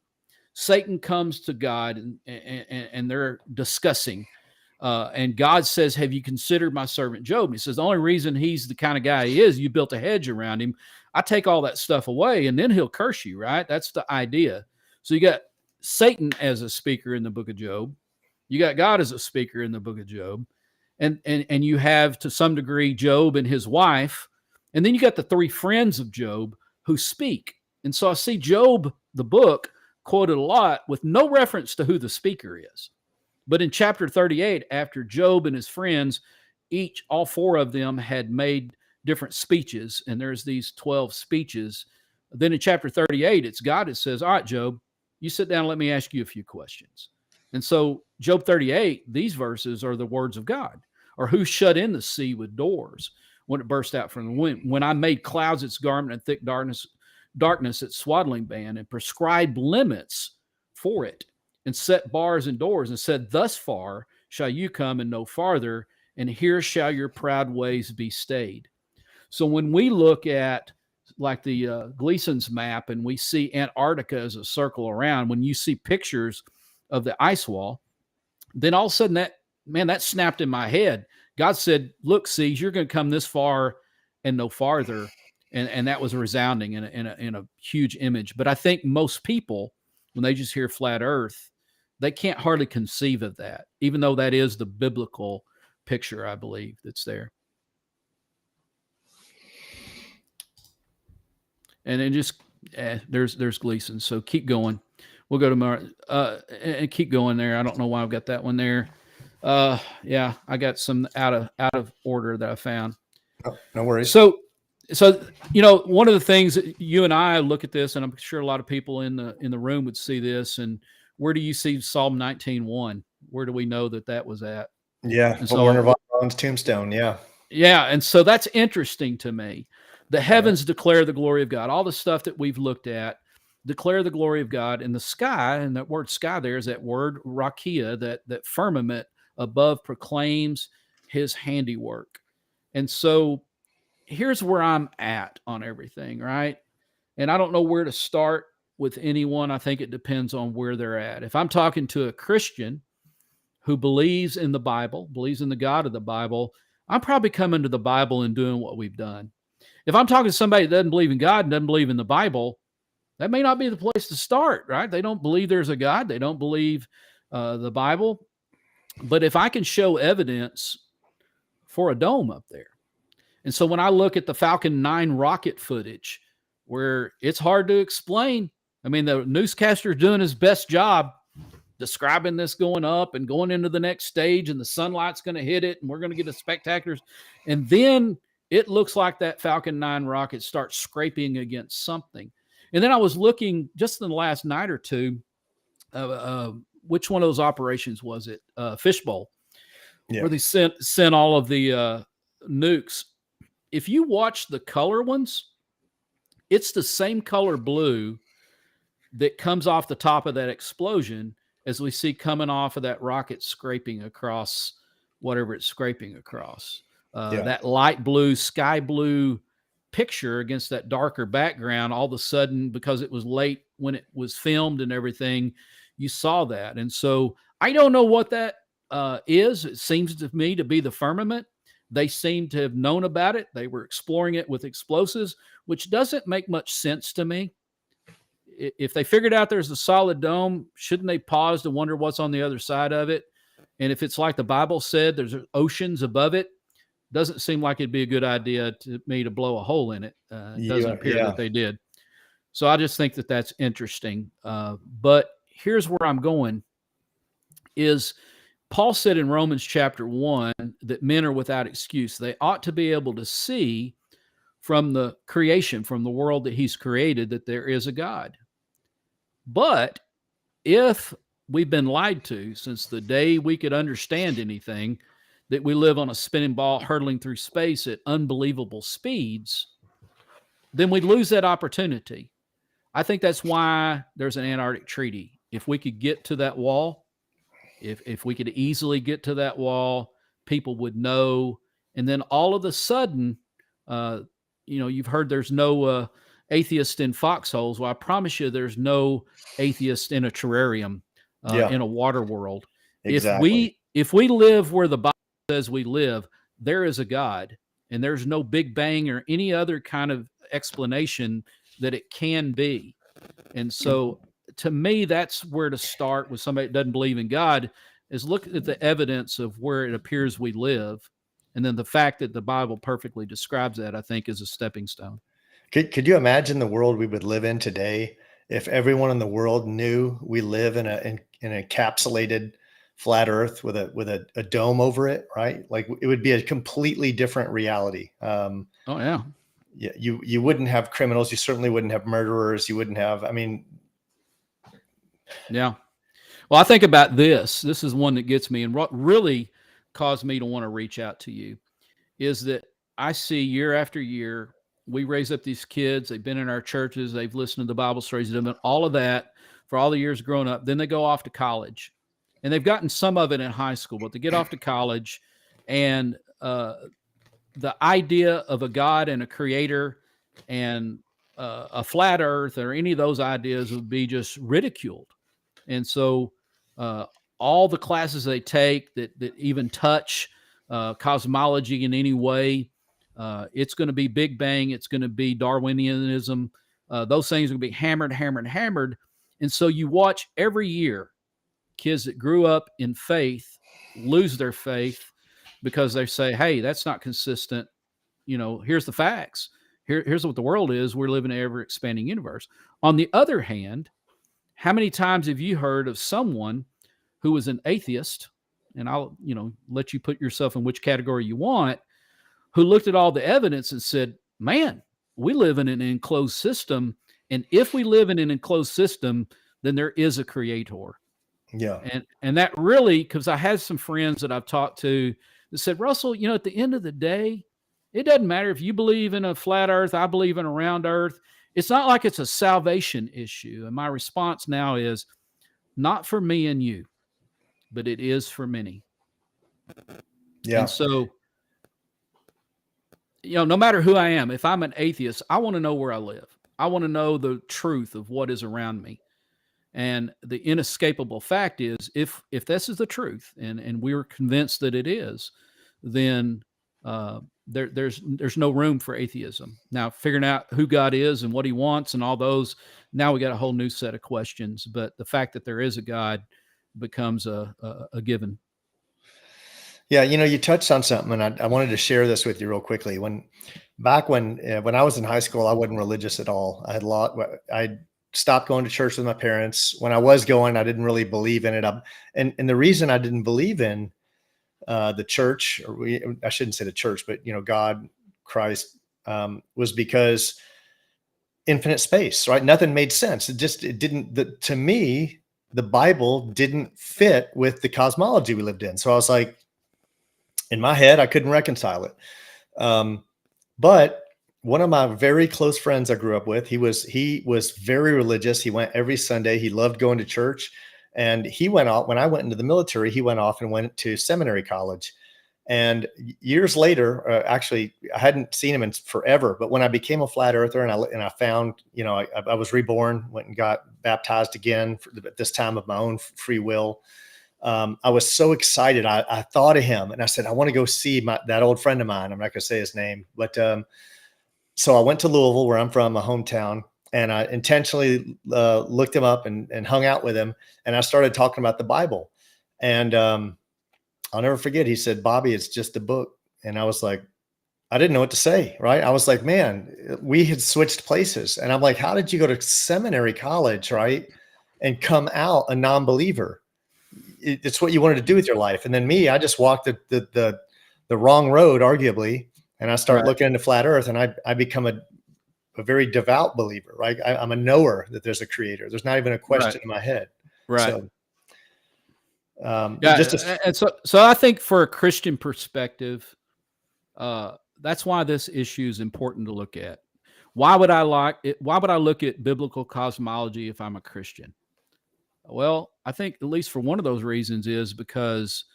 Satan comes to God and they're discussing. And God says, have you considered my servant Job? And he says, the only reason he's the kind of guy he is, you built a hedge around him. I take all that stuff away and then he'll curse you, right? That's the idea. So you got Satan as a speaker in the book of Job. You got God as a speaker in the book of Job. And you have, to some degree, Job and his wife. And then you got the three friends of Job who speak. And so I see Job, the book, quoted a lot with no reference to who the speaker is. But in chapter 38, after Job and his friends, all four of them had made different speeches, and there's these 12 speeches. Then in chapter 38, it's God that says, all right, Job, you sit down and let me ask you a few questions. And so Job 38, these verses are the words of God. Or who shut in the sea with doors when it burst out from the wind? When I made clouds its garment and thick darkness its swaddling band, and prescribed limits for it, and set bars and doors, and said, thus far shall you come and no farther, and here shall your proud ways be stayed. So when we look at like the Gleason's map and we see Antarctica as a circle around, when you see pictures of the ice wall, then all of a sudden that snapped in my head. God said, look, seas, you're going to come this far and no farther. And that was resounding in a huge image. But I think most people, when they just hear flat earth, they can't hardly conceive of that, even though that is the biblical picture, I believe, that's there. And then just there's Gleason. So keep going. We'll go to and keep going there. I don't know why I've got that one there. Yeah, I got some out of order that I found. Oh, no worries. So one of the things that you and I look at this, and I'm sure a lot of people in the room would see this. And where do you see Psalm 19:1? Where do we know that was at? Yeah, and so Werner von Braun's tombstone. Yeah. Yeah, and so that's interesting to me. The heavens declare the glory of God. All the stuff that we've looked at declare the glory of God. In the sky, and that word sky there is that word rakia, that firmament above proclaims his handiwork. And so here's where I'm at on everything, right? And I don't know where to start with anyone. I think it depends on where they're at. If I'm talking to a Christian who believes in the Bible, believes in the God of the Bible, I'm probably coming to the Bible and doing what we've done. If I'm talking to somebody that doesn't believe in God and doesn't believe in the Bible, that may not be the place to start, right? They don't believe there's a God. They don't believe the Bible. But if I can show evidence for a dome up there. And so when I look at the Falcon 9 rocket footage, where it's hard to explain, I mean, the newscaster is doing his best job describing this going up and going into the next stage, and the sunlight's going to hit it, and we're going to get a spectacular. And then it looks like that Falcon 9 rocket starts scraping against something. And then I was looking just in the last night or two, which one of those operations was it? Fishbowl, where they sent all of the nukes. If you watch the color ones, it's the same color blue that comes off the top of that explosion as we see coming off of that rocket scraping across whatever it's scraping across. That light blue, sky blue picture against that darker background, all of a sudden, because it was late when it was filmed and everything, you saw that. And so I don't know what that is. It seems to me to be the firmament. They seem to have known about it. They were exploring it with explosives, which doesn't make much sense to me. If they figured out there's a solid dome, shouldn't they pause to wonder what's on the other side of it? And if it's like the Bible said, there's oceans above it, doesn't seem like it'd be a good idea to me to blow a hole in it. It doesn't appear that they did. So I just think that that's interesting. But here's where I'm going is Paul said in Romans chapter 1 that men are without excuse. They ought to be able to see from the creation, from the world that he's created, that there is a God. But if we've been lied to since the day we could understand anything, that we live on a spinning ball hurtling through space at unbelievable speeds, then we'd lose that opportunity. I think that's why there's an Antarctic treaty. If we could get to that wall, if we could easily get to that wall, people would know. And then all of a sudden, you've heard there's no atheist in foxholes. Well, I promise you there's no atheist in a terrarium, in a water world. Exactly. If we live where the Bible says we live, there is a God, and there's no Big Bang or any other kind of explanation that it can be. And so to me, that's where to start with somebody that doesn't believe in God, is look at the evidence of where it appears we live. And then the fact that the Bible perfectly describes that, I think, is a stepping stone. Could you imagine the world we would live in today if everyone in the world knew we live in an encapsulated flat Earth with a dome over it, right? Like it would be a completely different reality. Oh yeah. Yeah, you wouldn't have criminals. You certainly wouldn't have murderers. You wouldn't have. I mean, yeah. Well, I think about this. This is one that gets me, and what really caused me to want to reach out to you is that I see year after year, we raise up these kids. They've been in our churches. They've listened to the Bible stories. They've done all of that for all the years growing up. Then they go off to college, and they've gotten some of it in high school, but they get off to college, and the idea of a God and a creator and a flat earth or any of those ideas would be just ridiculed. And so all the classes they take that even touch cosmology in any way, it's going to be Big Bang. It's going to be Darwinianism. Those things are going to be hammered, hammered, hammered. And so you watch every year kids that grew up in faith lose their faith because they say, hey, that's not consistent. Here's the facts. Here's what the world is. We're living in an ever expanding universe. On the other hand, how many times have you heard of someone who was an atheist, and I'll, let you put yourself in which category you want, who looked at all the evidence and said, man, we live in an enclosed system. And if we live in an enclosed system, then there is a creator. yeah. And that really, because I had some friends that I've talked to that said, Russell, at the end of the day, it doesn't matter if you believe in a flat earth, I believe in a round earth. It's not like it's a salvation issue. And my response now is not for me and you, but it is for many. Yeah. And so, no matter who I am, if I'm an atheist, I want to know where I live. I want to know the truth of what is around me. And the inescapable fact is, if this is the truth, and we're convinced that it is, then there's no room for atheism. Now, figuring out who God is and what He wants and all those, now we got a whole new set of questions. But the fact that there is a God becomes a given. Yeah, you touched on something, and I wanted to share this with you real quickly. When I was in high school, I wasn't religious at all. I stopped going to church with my parents. When I was going, I didn't really believe in it. And the reason I didn't believe in the church, I shouldn't say the church, but God, Christ, was because infinite space, right? Nothing made sense. To me, the Bible didn't fit with the cosmology we lived in. So I was like, in my head, I couldn't reconcile it. But one of my very close friends I grew up with, he was very religious. He went every Sunday. He loved going to church. And he went off, when I went into the military, he went off and went to seminary college. And years later, actually, I hadn't seen him in forever. But when I became a flat earther and I found, I was reborn, went and got baptized again at this time of my own free will. I was so excited. I thought of him and I said, I want to go see that old friend of mine. I'm not going to say his name, but so I went to Louisville, where I'm from, my hometown, and I intentionally looked him up and hung out with him. And I started talking about the Bible. And I'll never forget, he said, Bobby, it's just a book. And I was like, I didn't know what to say, right? I was like, man, we had switched places. And I'm like, how did you go to seminary college, right, and come out a non-believer? It's what you wanted to do with your life. And then me, I just walked the wrong road, arguably. And I started looking into flat earth, and I become a very devout believer, right? I'm a knower that there's a creator. There's not even a question in my head. Right. So, and so I think for a Christian perspective, that's why this issue is important to look at. Why would I look at biblical cosmology if I'm a Christian? Well, I think at least for one of those reasons is because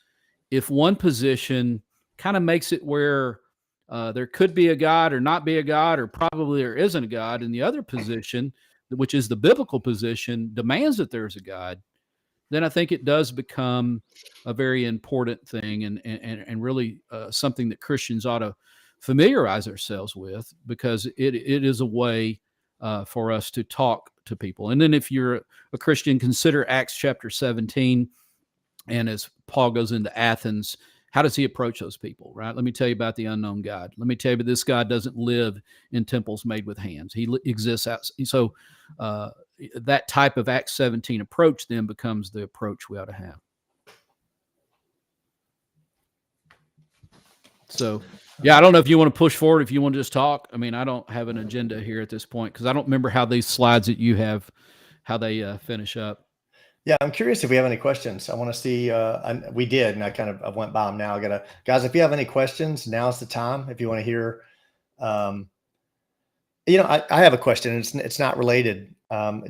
if one position kind of makes it where there could be a God or not be a God, or probably there isn't a God, and the other position, which is the biblical position, demands that there's a God, then I think it does become a very important thing and really something that Christians ought to familiarize ourselves with, because it is a way for us to talk to people. And then if you're a Christian, consider Acts chapter 17. And as Paul goes into Athens, how does he approach those people, right? Let me tell you about the unknown God. Let me tell you that this God doesn't live in temples made with hands. He exists out. So that type of Acts 17 approach then becomes the approach we ought to have. So, yeah, I don't know if you want to push forward, if you want to just talk. I mean, I don't have an agenda here at this point because I don't remember how these slides that you have, how they finish up. Yeah, I'm curious if we have any questions. I want to see. We did, and I went by them now. Guys, if you have any questions, now's the time. If you want to hear, I have a question. It's not related.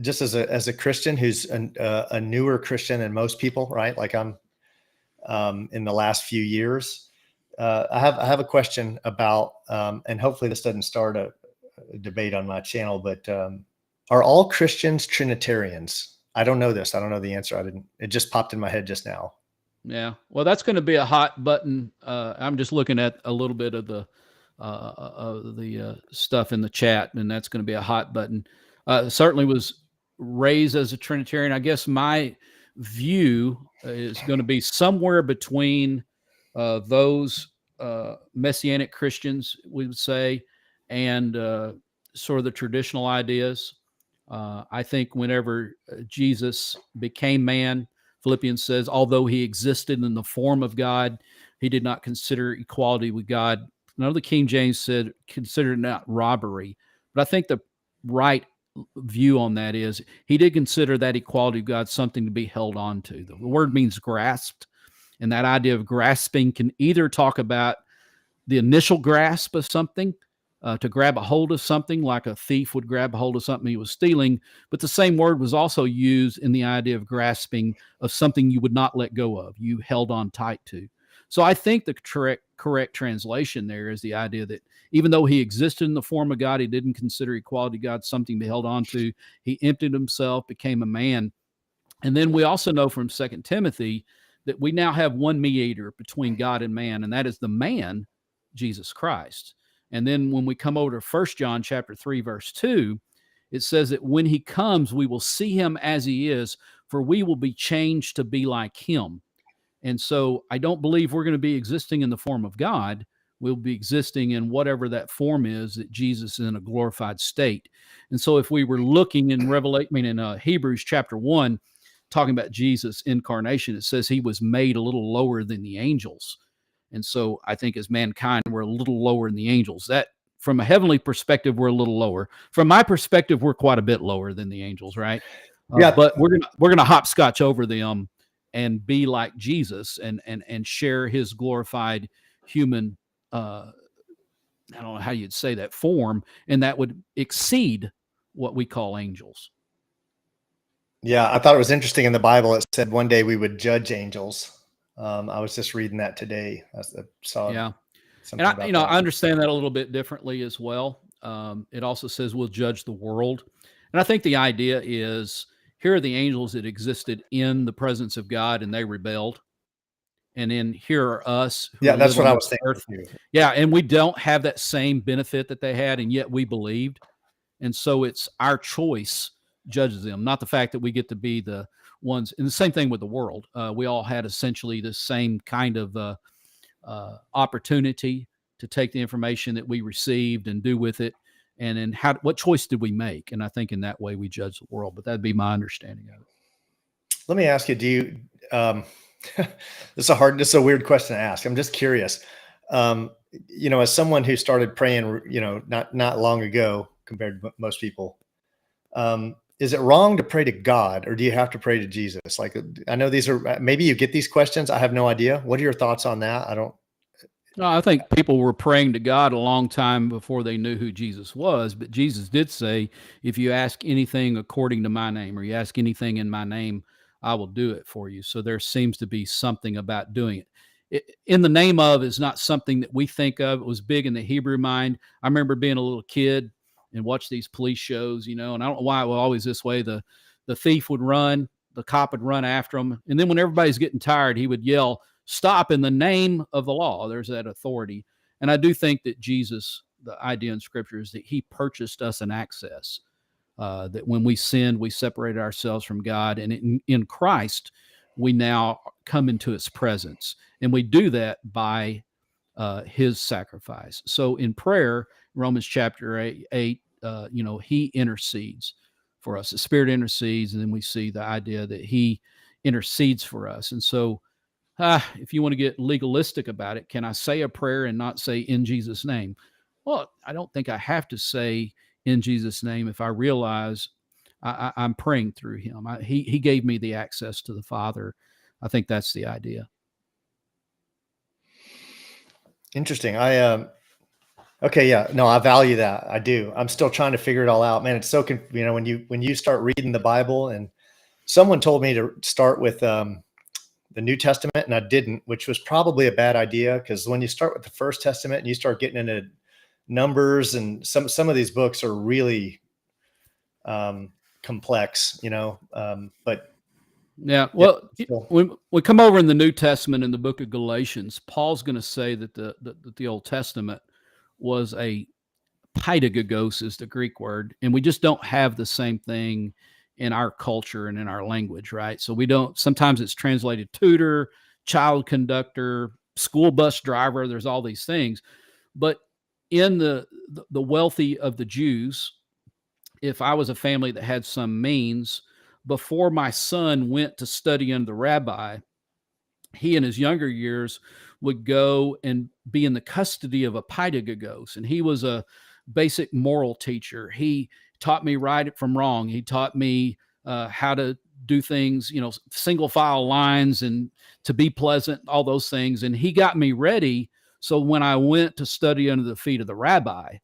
Just as a Christian who's a newer Christian than most people, right? Like I'm in the last few years. I have a question about, and hopefully this doesn't start a debate on my channel, but are all Christians Trinitarians? I don't know this. I don't know the answer. It just popped in my head just now. Yeah. Well, that's going to be a hot button. I'm just looking at a little bit of the stuff in the chat, and that's going to be a hot button. Certainly was raised as a Trinitarian. I guess my view is going to be somewhere between those Messianic Christians, we would say, and sort of the traditional ideas. I think whenever Jesus became man, Philippians says, although he existed in the form of God, he did not consider equality with God. None of the King James said, consider it not robbery. But I think the right view on that is he did consider that equality of God something to be held on to. The word means grasped. And that idea of grasping can either talk about the initial grasp of something, to grab a hold of something, like a thief would grab a hold of something he was stealing. But the same word was also used in the idea of grasping of something you would not let go of, you held on tight to. So I think the correct translation there is the idea that even though he existed in the form of God, he didn't consider equality God something to be held on to. He emptied himself, became a man. And then we also know from 2 Timothy that we now have one mediator between God and man, and that is the man, Jesus Christ. And then when we come over to 1 John chapter 3, verse 2, it says that when he comes, we will see him as he is, for we will be changed to be like him. And so I don't believe we're going to be existing in the form of God. We'll be existing in whatever that form is that Jesus is in a glorified state. And so if we were looking in Hebrews chapter 1, talking about Jesus' incarnation, it says he was made a little lower than the angels. And so I think as mankind, we're a little lower than the angels. That from a heavenly perspective, we're a little lower. From my perspective, we're quite a bit lower than the angels, right? Yeah. But we're gonna hopscotch over them and be like Jesus and share his glorified human, I don't know how you'd say that, form, and that would exceed what we call angels. Yeah, I thought it was interesting in the Bible. It said one day we would judge angels. I was just reading that today. I saw something about that. I understand that a little bit differently as well. It also says we'll judge the world. And I think the idea is here are the angels that existed in the presence of God and they rebelled. And then here are us. That's what I was thinking. Earth. Yeah, and we don't have that same benefit that they had, and yet we believed. And so it's our choice judges them, not the fact that we get to be the ones. And the same thing with the world. We all had essentially the same kind of opportunity to take the information that we received and do with it. And then what choice did we make? And I think in that way we judge the world, but that'd be my understanding of it. Let me ask you, do you, this is a weird question to ask. I'm just curious. As someone who started praying, not long ago compared to most people, is it wrong to pray to God, or do you have to pray to Jesus? Like, I know these are, maybe you get these questions. I have no idea. What are your thoughts on that? No, I think people were praying to God a long time before they knew who Jesus was. But Jesus did say, if you ask anything according to my name, or you ask anything in my name, I will do it for you. So there seems to be something about doing it. In the name of is not something that we think of. It was big in the Hebrew mind. I remember being a little kid and watch these police shows, and I don't know why it was always this way. The thief would run, the cop would run after him. And then when everybody's getting tired, he would yell, stop in the name of the law. There's that authority. And I do think that Jesus, the idea in Scripture is that he purchased us an access. That when we sinned, we separated ourselves from God, and in Christ, we now come into His presence, and we do that by His sacrifice. So in prayer, Romans chapter 8, He intercedes for us. The Spirit intercedes, and then we see the idea that He intercedes for us. And so, if you want to get legalistic about it, can I say a prayer and not say in Jesus' name? Well, I don't think I have to say in Jesus' name if I realize I'm praying through Him. He gave me the access to the Father. I think that's the idea. Interesting. Okay, yeah, no, I value that. I do. I'm still trying to figure it all out, man. It's so when you start reading the Bible, and someone told me to start with the New Testament, and I didn't, which was probably a bad idea, because when you start with the First Testament and you start getting into Numbers, and some of these books are really complex, but yeah, well, yeah, when we come over in the New Testament in the book of Galatians, Paul's going to say that the Old Testament was a paidagogos is the Greek word, and we just don't have the same thing in our culture and in our language, right? So we don't. Sometimes it's translated tutor, child conductor, school bus driver. There's all these things, but in the wealthy of the Jews, if I was a family that had some means, before my son went to study under the rabbi, he in his younger years would go and be in the custody of a paidagogos, and he was a basic moral teacher. He taught me right from wrong. He taught me how to do things, single file lines and to be pleasant, all those things. And he got me ready. So when I went to study under the feet of the rabbi,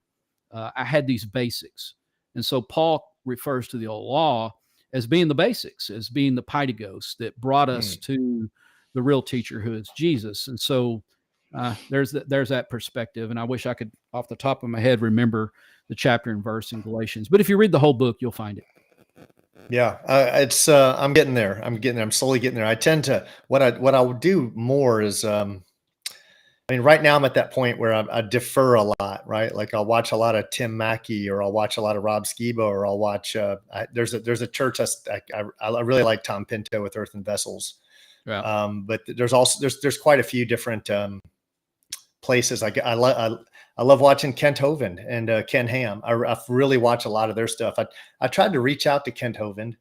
I had these basics. And so Paul refers to the old law as being the basics, as being the paidagogos that brought us to the real teacher, who is Jesus. And so there's that perspective. And I wish I could, off the top of my head, remember the chapter and verse in Galatians. But if you read the whole book, you'll find it. Yeah, I'm getting there. I'm slowly getting there. I tend to what I would do more is right now I'm at that point where I defer a lot, right? Like I'll watch a lot of Tim Mackey, or I'll watch a lot of Rob Skiba, or I'll watch there's a church I really like, Tom Pinto with Earth and Vessels. Yeah. But there's quite a few different places. I love watching Kent Hovind and Ken Ham. I really watch a lot of their stuff. I tried to reach out to Kent Hovind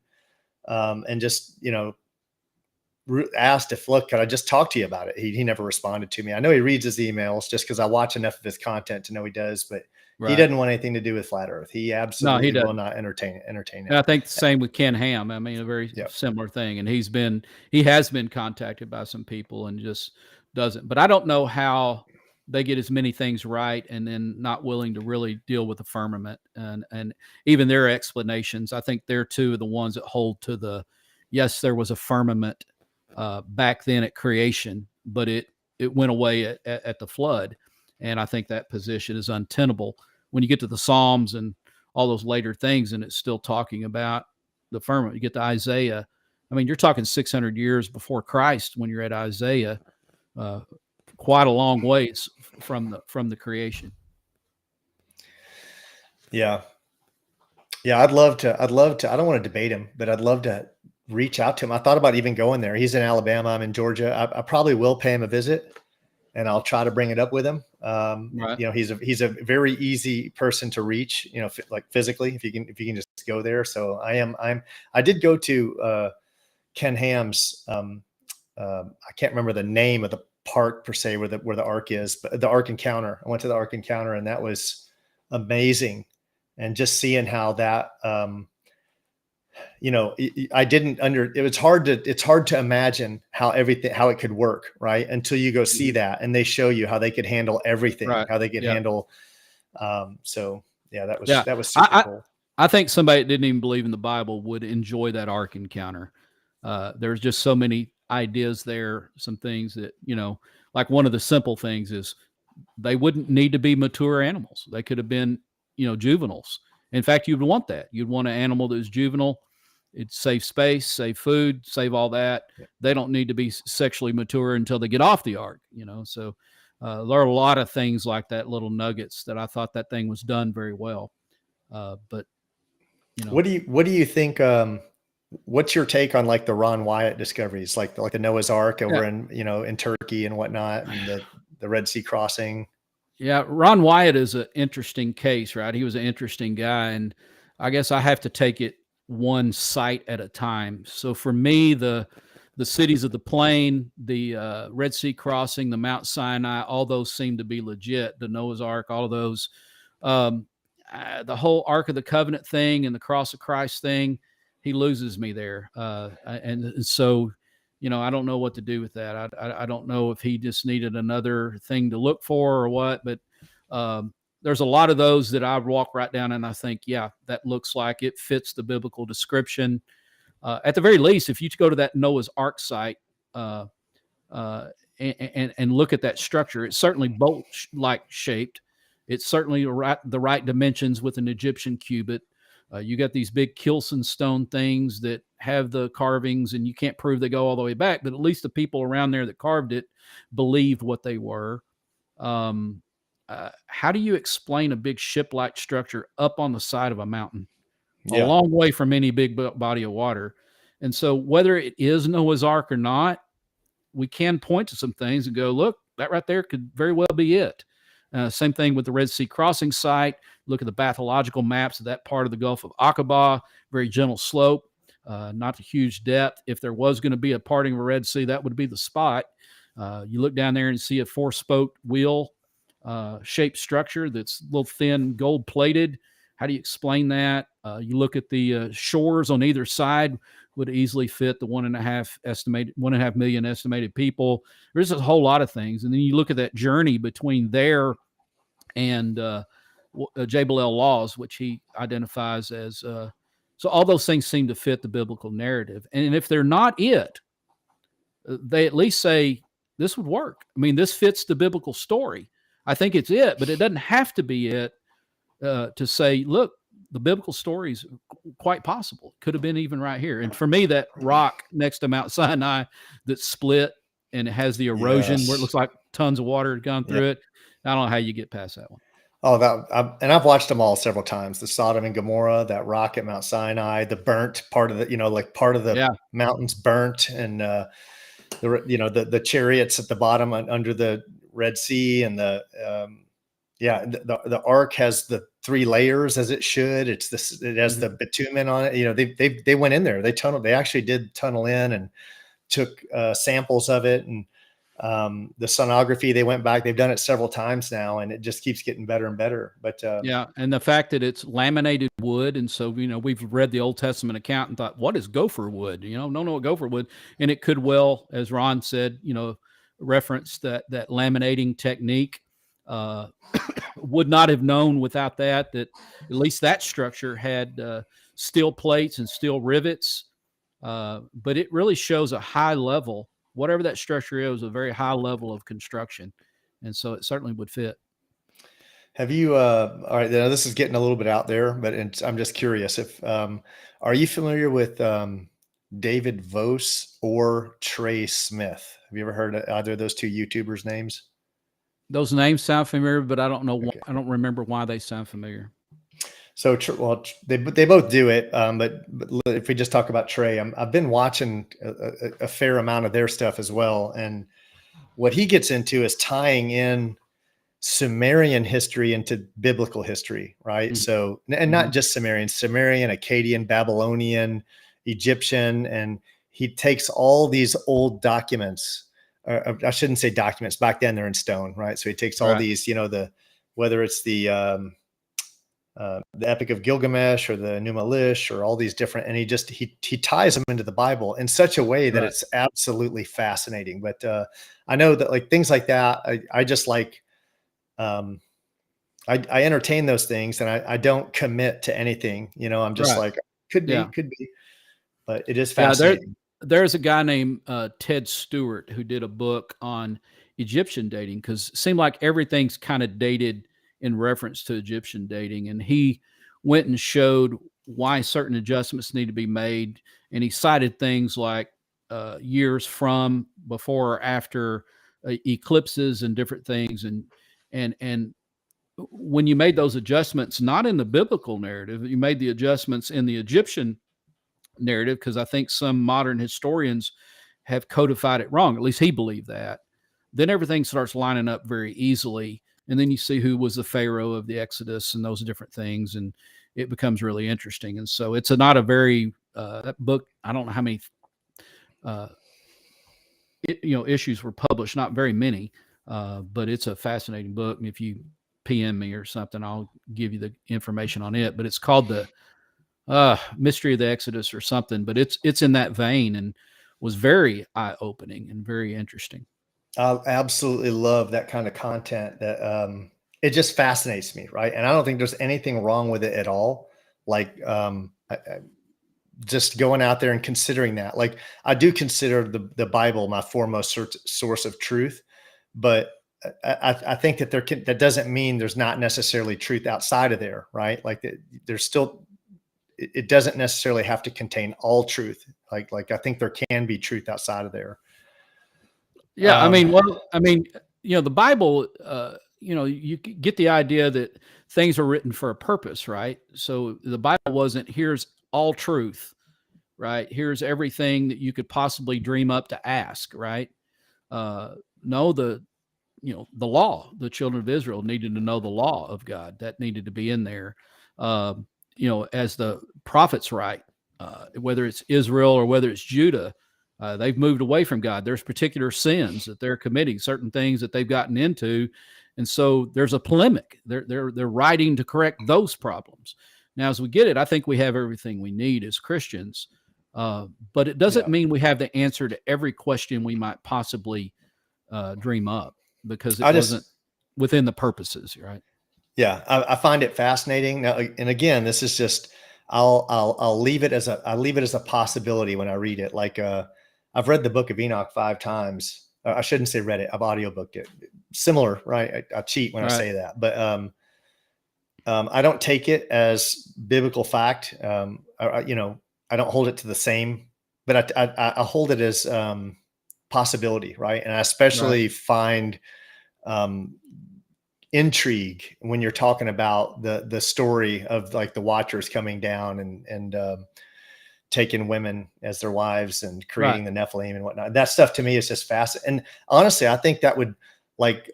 and just asked if, look, could I just talk to you about it? He never responded to me. I know he reads his emails just because I watch enough of his content to know he does, but he doesn't want anything to do with flat Earth. He absolutely will not entertain it. And I think the same with Ken Ham. I mean, a very similar thing. And he has been contacted by some people and just doesn't. But I don't know how they get as many things right and then not willing to really deal with the firmament and even their explanations. I think they're two of the ones that hold to yes, there was a firmament back then at creation, but it went away at the flood. And I think that position is untenable. When you get to the Psalms and all those later things, and it's still talking about the firmament. You get to Isaiah. I mean, you're talking 600 years before Christ when you're at Isaiah, quite a long ways from the creation. Yeah. I'd love to, I don't want to debate him, but I'd love to reach out to him. I thought about even going there. He's in Alabama. I'm in Georgia. I probably will pay him a visit, and I'll try to bring it up with him. Right. He's a very easy person to reach, like physically, if you can just go there. So I did go to Ken Ham's. I can't remember the name of the park per se where the Ark is, but the Ark Encounter. I went to the Ark Encounter, and that was amazing. And just seeing how that, it's hard to imagine how it could work, right? Until you go see that, and they show you how they could handle everything, how they could handle. So yeah, that was super cool. I think somebody that didn't even believe in the Bible would enjoy that Ark Encounter. There's just so many ideas there, some things that, like one of the simple things is they wouldn't need to be mature animals. They could have been, juveniles. In fact, you'd want that. You'd want an animal that is juvenile. It'd save space, save food, save all that. Yeah. They don't need to be sexually mature until they get off the Ark, So There are a lot of things like that, little nuggets that I thought that thing was done very well. But you know, What do you think? What's your take on like the Ron Wyatt discoveries, like the Noah's Ark yeah, over in Turkey and whatnot, and the Red Sea crossing? yeah, Ron Wyatt is an interesting case, right? He was an interesting guy, and I guess I have to take it one site at a time. So for me, the cities of the plain, the Red Sea crossing, the Mount Sinai, all those seem to be legit. The Noah's Ark, all of those. Um, the whole Ark of the Covenant thing and the Cross of Christ thing, he loses me there. And so, I don't know what to do with that. I don't know if he just needed another thing to look for or what, but there's a lot of those that I walk right down and I think, yeah, that looks like it fits the biblical description. At the very least, if you go to that Noah's Ark site uh, and look at that structure, it's certainly boat-like shaped. It's certainly the right dimensions with an Egyptian cubit. You got these big Kilson stone things that have the carvings, and you can't prove they go all the way back, but at least the people around there that carved it believed what they were. How do you explain a big ship-like structure up on the side of a mountain, a Yeah, long way from any big body of water? And so, whether it is Noah's Ark or not, we can point to some things and go, look, that right there could very well be it. Same thing with the Red Sea crossing site. Look at the pathological maps of that part of the Gulf of Aqaba, very gentle slope, not a huge depth. If there was going to be a parting of a Red Sea, that would be the spot. You look down there and see a four-spoke wheel shaped structure that's a little thin, gold plated. How do you explain that? You look at the shores on either side would easily fit the 1.5 million estimated people. There's a whole lot of things, and then you look at that journey between there and Jabal El Laws, which he identifies as. So all those things seem to fit the biblical narrative, and if they're not it, they at least say this would work. I mean, this fits the biblical story. I think it's it, but it doesn't have to be it to say, look, the biblical story is quite possible. Could have been even right here. And for me, that rock next to Mount Sinai that split and it has the erosion where it yes, looks like tons of water had gone yeah. through it. I don't know how you get past that one. Oh, and I've watched them all several times. The Sodom and Gomorrah, that rock at Mount Sinai, the burnt part of like part of the Yeah. mountains burnt, and the chariots at the bottom under the Red Sea, and the ark has the 3 layers as it should. It has the bitumen on it. They went in there. They actually did tunnel in and took samples of it, and the sonography, they went back. They've done it several times now, and it just keeps getting better and better. But Yeah, and the fact that it's laminated wood, and so we've read the Old Testament account and thought, what is gopher wood? Don't know what gopher wood, and it could well, as Ron said, reference that laminating technique. Uh, would not have known without that at least that structure had steel plates and steel rivets, but it really shows a high level. Whatever that structure is, a very high level of construction, and so it certainly would fit. have you? All right, now this is getting a little bit out there, but I'm just curious if are you familiar with David Vos or Trey Smith? Have you ever heard of either of those 2 YouTubers' names? Those names sound familiar, but I don't know. Okay. I don't remember why they sound familiar. So, they both do it. But if we just talk about Trey, I've been watching a fair amount of their stuff as well. And what he gets into is tying in Sumerian history into biblical history, right? Mm-hmm. So, and not just Sumerian, Akkadian, Babylonian, Egyptian, and he takes all these old documents. I shouldn't say documents. Back then, they're in stone, right? So he takes all Right. these, whether it's the Epic of Gilgamesh or the Numa Elish or all these different, and he ties them into the Bible in such a way that Right. it's absolutely fascinating. But I know that like things like that, I just like. I entertain those things, and I don't commit to anything. I'm just Right. like, could Yeah. be, but it is Yeah. fascinating. There's a guy named Ted Stewart who did a book on Egyptian dating because it seemed like everything's kind of dated in reference to Egyptian dating. And he went and showed why certain adjustments need to be made. And he cited things like years from, before, or after eclipses and different things, and when you made those adjustments, not in the biblical narrative, you made the adjustments in the Egyptian narrative, because I think some modern historians have codified it wrong. At least he believed that. Then everything starts lining up very easily. And then you see who was the Pharaoh of the Exodus and those different things. And it becomes really interesting. And so it's not a very, that book, I don't know how many, issues were published, not very many, but it's a fascinating book. And if you PM me or something, I'll give you the information on it. But it's called the Mystery of the Exodus or something. But it's in that vein and was very eye-opening and very interesting. I absolutely love that kind of content. That it just fascinates me, right? And I don't think there's anything wrong with it at all. Like just going out there and considering that. Like I do consider the Bible my foremost source of truth, but I think that that doesn't mean there's not necessarily truth outside of there, right? Like there's still, it doesn't necessarily have to contain all truth. Like I think there can be truth outside of there. Yeah, the Bible, you get the idea that things are written for a purpose, right? So the Bible wasn't, here's all truth, right? Here's everything that you could possibly dream up to ask, right? No, the law, the children of Israel needed to know the law of God. That needed to be in there. As the prophets write, whether it's Israel or whether it's Judah, they've moved away from God. There's particular sins that they're committing, certain things that they've gotten into. And so there's a polemic. They're writing to correct those problems. Now, as we get it, I think we have everything we need as Christians. But it doesn't mean we have the answer to every question we might possibly dream up, because it wasn't within the purposes, right? Yeah, I find it fascinating. Now, and again, this is just I'll leave it as a possibility when I read it. Like I've read the Book of Enoch 5 times. I shouldn't say read it. I've audiobooked it. Similar, right? I cheat when I say that, but I don't take it as biblical fact. I don't hold it to the same, but I hold it as possibility, right? And I especially find intrigue when you're talking about the story of like the Watchers coming down and taking women as their wives and creating the Nephilim and whatnot. That stuff to me is just fascinating. And honestly, I think that would, like,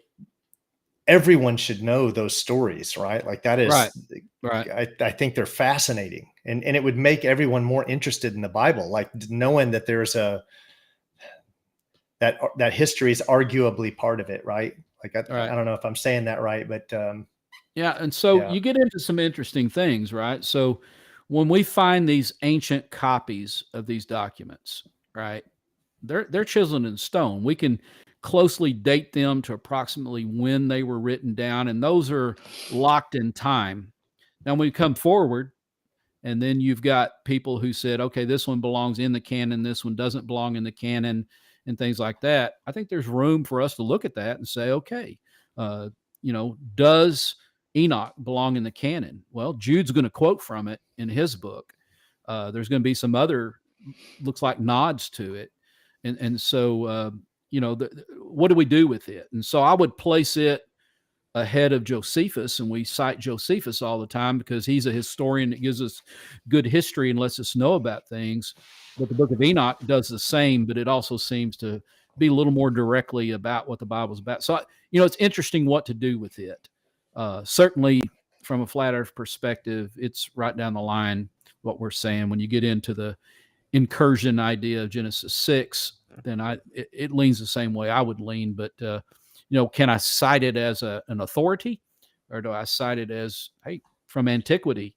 everyone should know those stories, right? Like that is, I think they're fascinating, and it would make everyone more interested in the Bible, like knowing that there's that history is arguably part of it, right? Like I don't know if I'm saying that right, but and so you get into some interesting things, right? So when we find these ancient copies of these documents, right, they're chiseled in stone. We can closely date them to approximately when they were written down, and those are locked in time. Now, when we come forward, and then you've got people who said, okay, this one belongs in the canon, this one doesn't belong in the canon, and things like that. I think there's room for us to look at that and say, okay, does Enoch belong in the canon? Well, Jude's going to quote from it in his book. There's going to be some other, looks like, nods to it. And so, what do we do with it? And so I would place it ahead of Josephus, and we cite Josephus all the time because he's a historian that gives us good history and lets us know about things. But the Book of Enoch does the same, but it also seems to be a little more directly about what the Bible's about. So, it's interesting what to do with it. Certainly, from a flat earth perspective, it's right down the line what we're saying. When you get into the incursion idea of Genesis 6, then it leans the same way I would lean. But, can I cite it as an authority, or do I cite it as, hey, from antiquity?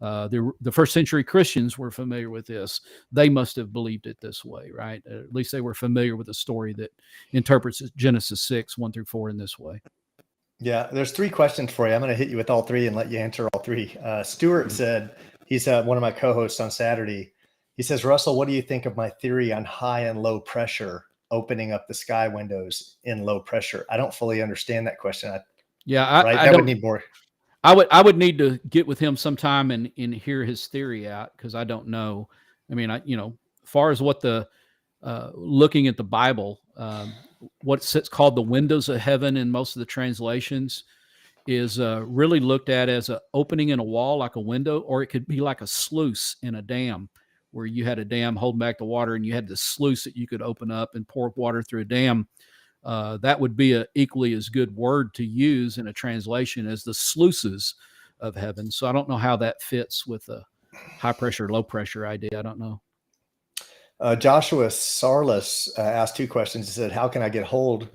The first century Christians were familiar with this. They must have believed it this way, right? At least they were familiar with the story that interprets Genesis 6, 1-4 in this way. Yeah, there's 3 questions for you. I'm going to hit you with all 3 and let you answer all 3. Stuart said, he's one of my co-hosts on Saturday. He says, Russell, what do you think of my theory on high and low pressure opening up the sky windows in low pressure? I don't fully understand that question. I would need more. I would need to get with him sometime and hear his theory out, because I don't know. I mean, as far as what the looking at the Bible, what's called the windows of heaven in most of the translations is really looked at as an opening in a wall, like a window, or it could be like a sluice in a dam, where you had a dam holding back the water and you had the sluice that you could open up and pour water through a dam. That would be a equally as good word to use in a translation as the sluices of heaven. So I don't know how that fits with a high pressure, low pressure idea. I don't know. Joshua Sarlis asked 2 questions. He said, how can I get hold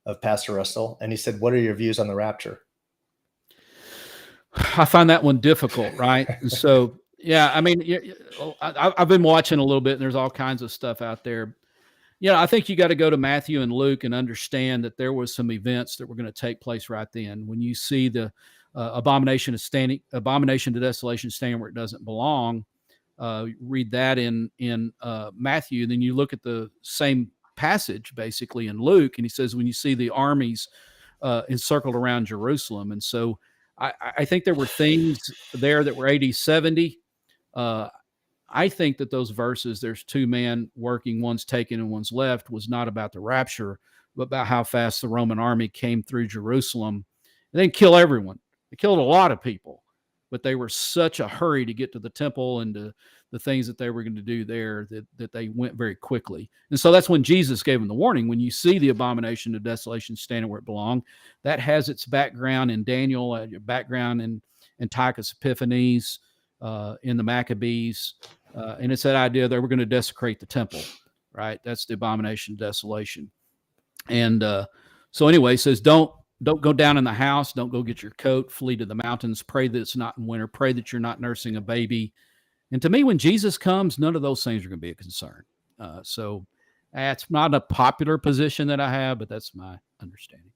of Pastor Russell? And he said, what are your views on the rapture? I find that one difficult, right? And so, yeah, I mean, I've been watching a little bit, and there's all kinds of stuff out there. I think you got to go to Matthew and Luke and understand that there was some events that were going to take place right then. When you see the abomination to desolation standing where it doesn't belong, read that in Matthew, then you look at the same passage basically in Luke, and he says when you see the armies encircled around Jerusalem. And so I think there were things there that were AD 70. I think that those verses, there's 2 men working, one's taken and one's left, was not about the rapture, but about how fast the Roman army came through Jerusalem. They didn't kill everyone. They killed a lot of people, but they were such a hurry to get to the temple and to the things that they were going to do there that they went very quickly. And so that's when Jesus gave them the warning. When you see the abomination of desolation standing where it belonged, that has its background in Daniel, background in Antiochus Epiphanes, in the Maccabees. And it's that idea that we're going to desecrate the temple, right? That's the abomination of desolation. And so anyway, it says, don't go down in the house. Don't go get your coat. Flee to the mountains. Pray that it's not in winter. Pray that you're not nursing a baby. And to me, when Jesus comes, none of those things are going to be a concern. So that's not a popular position that I have, but that's my understanding.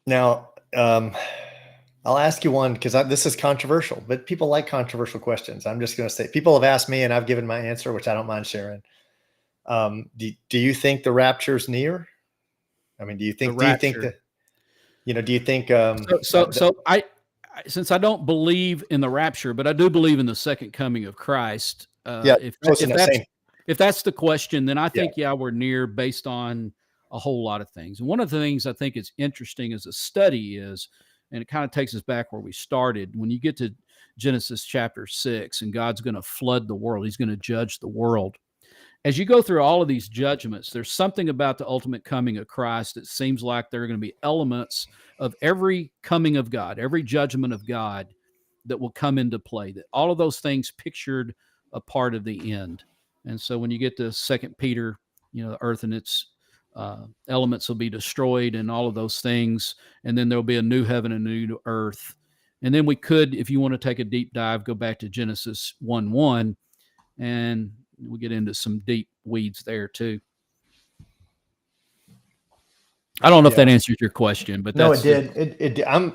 Now, I'll ask you one because this is controversial, but people like controversial questions. I'm just going to say, people have asked me and I've given my answer, which I don't mind sharing. Do you think the rapture's near? I mean, do you think that, since I don't believe in the rapture, but I do believe in the second coming of Christ. If that's the question, then I think, we're near based on a whole lot of things. And one of the things I think is interesting as a study is, and it kind of takes us back where we started, when you get to Genesis chapter 6 and God's going to flood the world, he's going to judge the world. As you go through all of these judgments, there's something about the ultimate coming of Christ that seems like there are going to be elements of every coming of God, every judgment of God that will come into play, that all of those things pictured a part of the end. And so when you get to 2 Peter, the earth and its elements will be destroyed and all of those things. And then there'll be a new heaven and a new earth. And then we could, if you want to take a deep dive, go back to Genesis 1:1, and we get into some deep weeds there too. I don't know if that answers your question, but no, it did. It I'm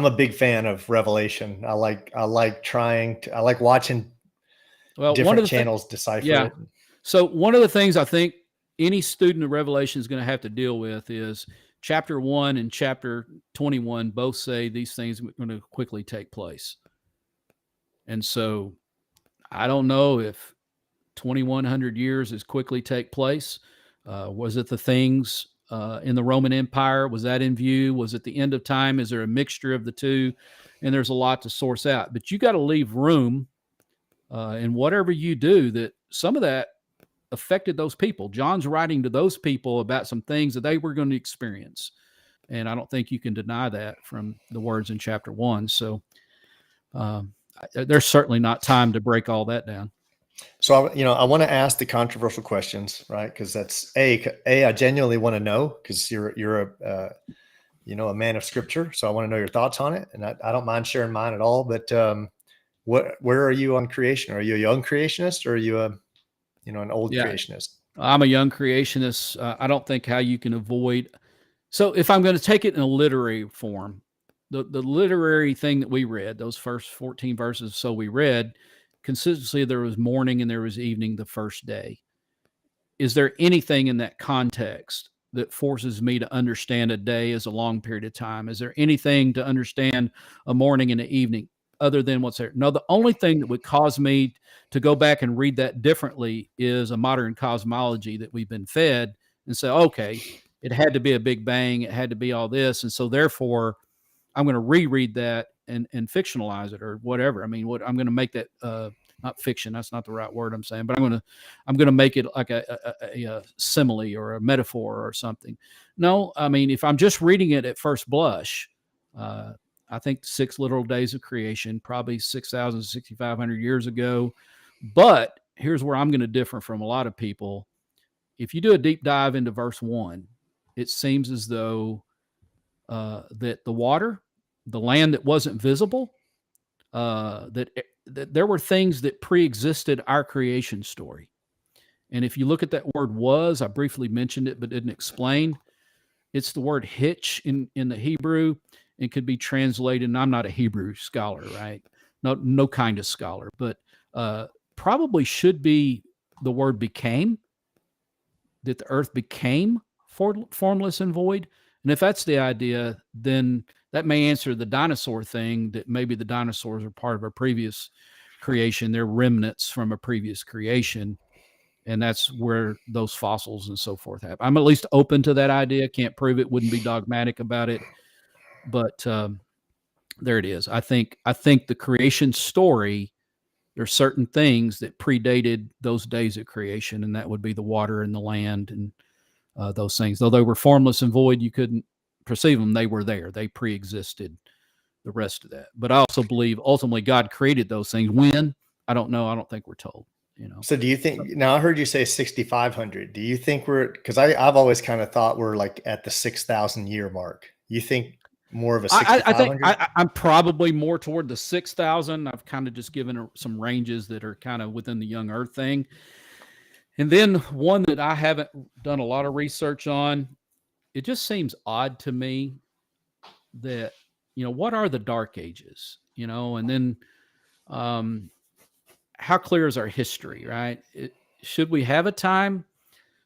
a big fan of Revelation. I like watching different channels decipher it. So one of the things I think any student of Revelation is going to have to deal with is chapter 1 and chapter 21 both say these things are going to quickly take place. And so I don't know if 2100 years is quickly take place. Was it the things in the Roman Empire? Was that in view? Was it the end of time? Is there a mixture of the two? And there's a lot to source out. But you got to leave room in whatever you do that some of that affected those people. John's writing to those people about some things that they were going to experience. And I don't think you can deny that from the words in chapter 1. So there's certainly not time to break all that down. So, I want to ask the controversial questions, right? Because that's I genuinely want to know, because you're a man of scripture. So I want to know your thoughts on it. And I don't mind sharing mine at all, but where are you on creation? Are you a young creationist or are you an old creationist? I'm a young creationist. I don't think how you can avoid. So if I'm going to take it in a literary form, the literary thing that we read, those first 14 verses. So we read consistently, there was morning and there was evening the first day. Is there anything in that context that forces me to understand a day as a long period of time? Is there anything to understand a morning and an evening other than what's there? No, the only thing that would cause me to go back and read that differently is a modern cosmology that we've been fed and say, okay, it had to be a big bang, it had to be all this, and so therefore I'm going to reread that and fictionalize it or whatever. I mean, what I'm going to make that not fiction. That's not the right word I'm saying, but I'm going to make it like a simile or a metaphor or something. No, I mean, if I'm just reading it at first blush, I think 6 literal days of creation, probably 6,000, 6,500 years ago. But here's where I'm going to differ from a lot of people. If you do a deep dive into verse 1, it seems as though that the water, the land that wasn't visible, that there were things that pre-existed our creation story. And if you look at that word was, I briefly mentioned it but didn't explain. It's the word hitch in the Hebrew, and could be translated. And I'm not a Hebrew scholar, right? No kind of scholar, but probably should be the word became, that the earth became formless and void. And if that's the idea, then that may answer the dinosaur thing, that maybe the dinosaurs are part of a previous creation. They're remnants from a previous creation. And that's where those fossils and so forth happen. I'm at least open to that idea. Can't prove it, wouldn't be dogmatic about it. But there it is. I think the creation story, there's certain things that predated those days of creation, and that would be the water and the land and those things. Though they were formless and void, you couldn't perceive them. They were there. They pre-existed the rest of that. But I also believe ultimately God created those things. When? I don't know. I don't think we're told. So do you think, now I heard you say 6,500. Do you think because I've always kind of thought we're like at the 6,000 year mark. You think more of a 6,500? I think I'm probably more toward the 6,000. I've kind of just given some ranges that are kind of within the young earth thing. And then one that I haven't done a lot of research on, it just seems odd to me that, what are the dark ages, and then how clear is our history, right? Should we have a time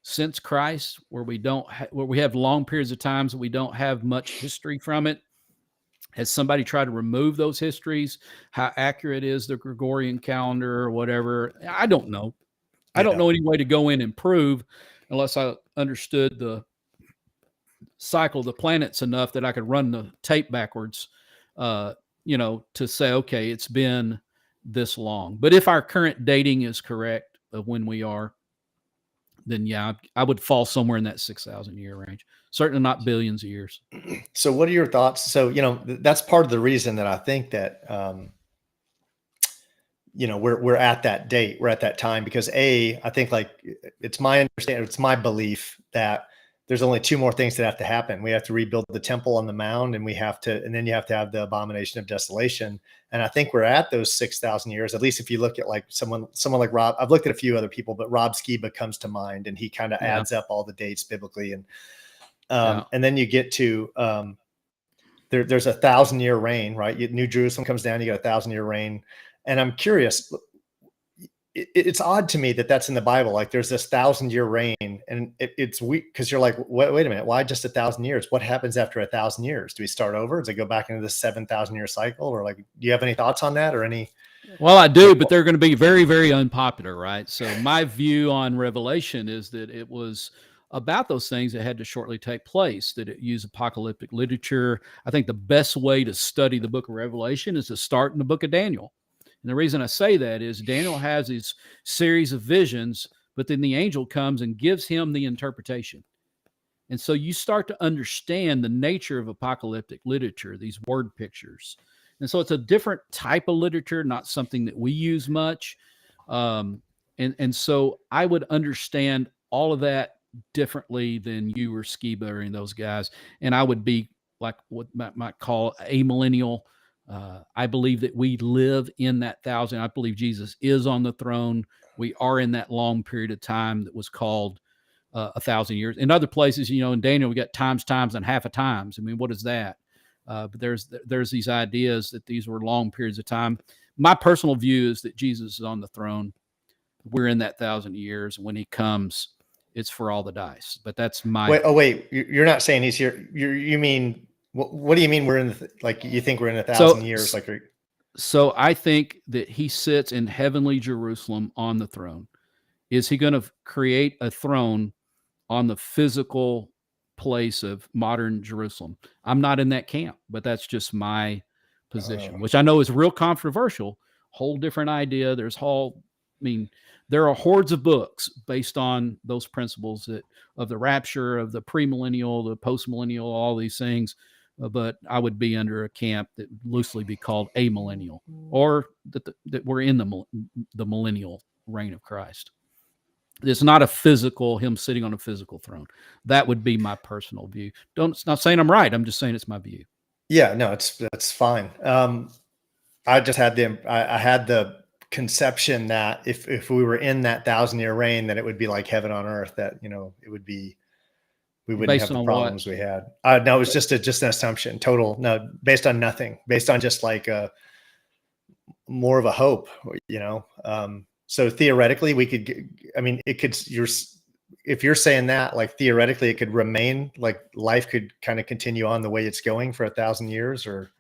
since Christ where where we have long periods of times that we don't have much history from it? Has somebody tried to remove those histories? How accurate is the Gregorian calendar or whatever? I don't know. I don't know any way to go in and prove, unless I understood the cycle of the planets enough that I could run the tape backwards, to say, okay, it's been this long. But if our current dating is correct of when we are, then yeah, I would fall somewhere in that 6,000 year range. Certainly not billions of years. So what are your thoughts? So, that's part of the reason that I think that, we're at that date, we're at that time, because I think, like, it's my understanding, it's my belief that there's only 2 more things that have to happen. We have to rebuild the temple on the mound, and then you have to have the abomination of desolation. And I think we're at those 6,000 years, at least if you look at like someone like Rob. I've looked at a few other people, but Rob Skiba comes to mind, and he kind of adds up all the dates biblically. And and then you get to there's 1,000-year reign, right? New Jerusalem comes down, you got 1,000-year reign. And I'm curious, it's odd to me that that's in the Bible. Like, there's this 1,000-year reign, and it's weak, because you're like, wait a minute, why just 1,000 years? What happens after 1,000 years? Do we start over? Does it go back into the 7,000-year cycle? Or, like, do you have any thoughts on that, or any? Well, I do, but they're going to be very, very unpopular, right? So my view on Revelation is that it was about those things that had to shortly take place, that it used apocalyptic literature. I think the best way to study the book of Revelation is to start in the book of Daniel. And the reason I say that is Daniel has his series of visions, but then the angel comes and gives him the interpretation. And so you start to understand the nature of apocalyptic literature, these word pictures. And so it's a different type of literature, not something that we use much. And so I would understand all of that differently than you or Skiba or any of those guys. And I would be like what might call a millennial. I believe that we live in that 1,000. I believe Jesus is on the throne. We are in that long period of time that was called 1,000 years. In other places, in Daniel, we got times, and half a times. I mean, what is that? But there's these ideas that these were long periods of time. My personal view is that Jesus is on the throne. We're in that 1,000 years. When he comes, it's for all the dice. But that's my. Wait, you're not saying he's here. You mean, what do you mean we're in you think we're in 1,000 years? So I think that he sits in heavenly Jerusalem on the throne. Is he going to create a throne on the physical place of modern Jerusalem. I'm not in that camp, but that's just my position, which I know is real controversial. Whole different idea. There are hordes of books based on those principles of the rapture, of the premillennial, the postmillennial, all these things. But I would be under a camp that loosely be called amillennial, or that we're in the millennial reign of Christ. It's not a physical, him sitting on a physical throne. That would be my personal view. It's not saying I'm right. I'm just saying it's my view. Yeah, no, that's fine. I just had I had the conception that if we were in that 1,000-year reign, that it would be like heaven on earth, that, it would be, we wouldn't Based have the on problems what? we had. No, it was just an assumption, no, based on nothing, based on just like more of a hope, so theoretically we could, if you're saying that, like, theoretically it could remain, like, life could kind of continue on the way it's going for 1,000 years, or.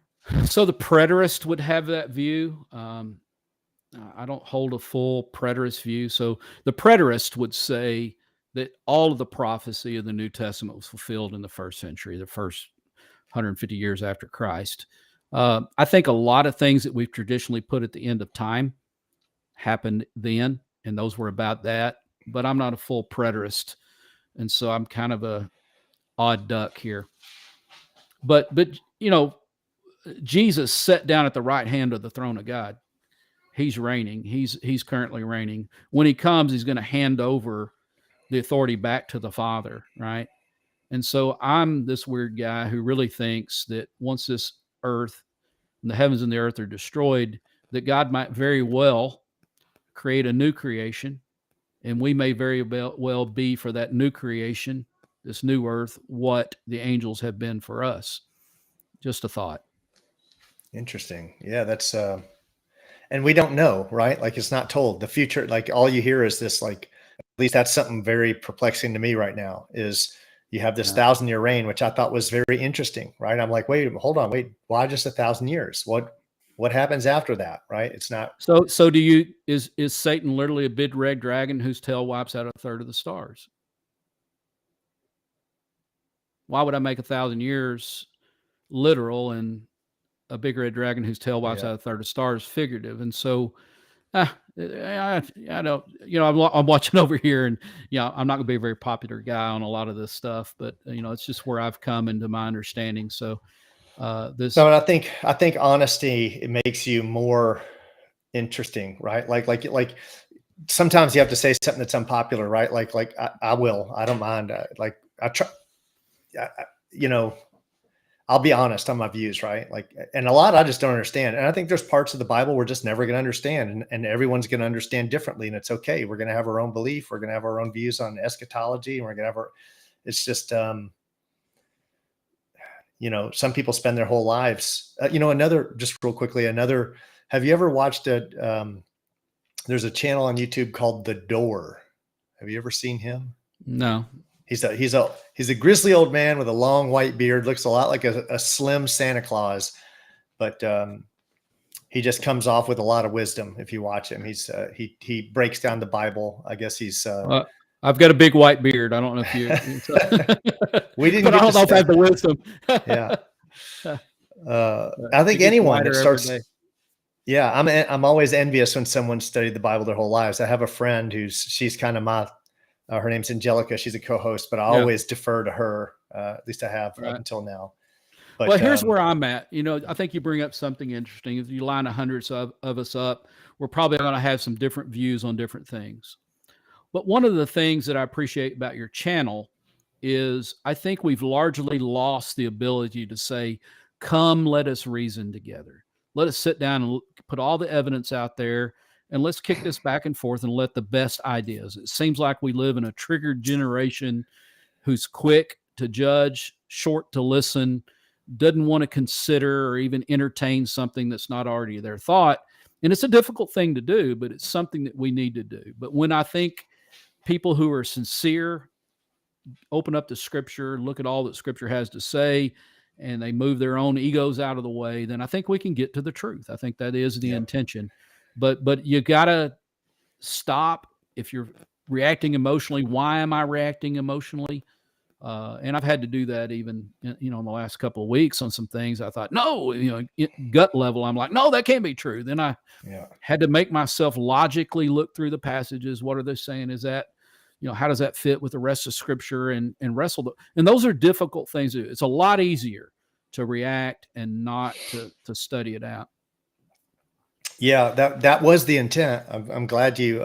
So the preterist would have that view. I don't hold a full preterist view. So the preterist would say that all of the prophecy of the New Testament was fulfilled in the first century, the first 150 years after Christ. I think a lot of things that we've traditionally put at the end of time happened then, and those were about that. But I'm not a full preterist, and so I'm kind of a odd duck here. But Jesus sat down at the right hand of the throne of God. He's reigning. He's currently reigning. When he comes, he's going to hand over the authority back to the Father, right? And so I'm this weird guy who really thinks that once this earth and the heavens and the earth are destroyed, that God might very well create a new creation, and we may very well be for that new creation, this new earth, what the angels have been for us. Just a thought. Interesting. Yeah, that's and we don't know, right? Like, it's not told. The future, like, all you hear is this, like, at least that's something very perplexing to me right now, is you have this 1,000-year reign, which I thought was very interesting, right? I'm like, hold on, why just 1,000 years? What happens after that, right? It's not. So is Satan literally a big red dragon whose tail wipes out a third of the stars? Why would I make 1,000 years literal and a big red dragon whose tail wipes out a third of stars figurative? And so, I don't, I'm watching over here, and I'm not going to be a very popular guy on a lot of this stuff, but it's just where I've come into my understanding. So, No, and I think honesty, it makes you more interesting, right? Like sometimes you have to say something that's unpopular, right? Like I don't mind. Like I try, I'll be honest on my views, right? Like, and a lot I just don't understand. And I think there's parts of the Bible we're just never going to understand, and everyone's going to understand differently. And it's okay. We're going to have our own belief. We're going to have our own views on eschatology. And we're going to have it's just, some people spend their whole lives, just real quickly, have you ever watched there's a channel on YouTube called The Door. Have you ever seen him? No. He's a grizzly old man with a long white beard, looks a lot like a slim Santa Claus, but he just comes off with a lot of wisdom. If you watch him, he breaks down the Bible. I guess he's. I've got a big white beard. I don't know if you. We didn't. But I don't know if I have the wisdom. Yeah. I think anyone that starts. Yeah, I'm always envious when someone studied the Bible their whole lives. I have a friend she's kind of my. Her name's Angelica. She's a co-host, but I always defer to her. At least I have up until now. But, well, here's where I'm at. I think you bring up something interesting. If you line hundreds of us up, we're probably going to have some different views on different things. But one of the things that I appreciate about your channel is I think we've largely lost the ability to say, come, let us reason together. Let us sit down and put all the evidence out there, and let's kick this back and forth and let the best ideas. It seems like we live in a triggered generation who's quick to judge, short to listen, doesn't want to consider or even entertain something that's not already their thought. And it's a difficult thing to do, but it's something that we need to do. But when I think people who are sincere open up the scripture, look at all that scripture has to say, and they move their own egos out of the way, then I think we can get to the truth. I think that is the intention. But you got to stop if you're reacting emotionally? Why am I reacting emotionally? And I've had to do that even, in the last couple of weeks on some things. I thought, no, gut level, I'm like, no, that can't be true. Then I had to make myself logically look through the passages. What are they saying? Is that, how does that fit with the rest of Scripture, and wrestle? And those are difficult things to do. It's a lot easier to react and not to study it out. Yeah, that was the intent. I'm glad you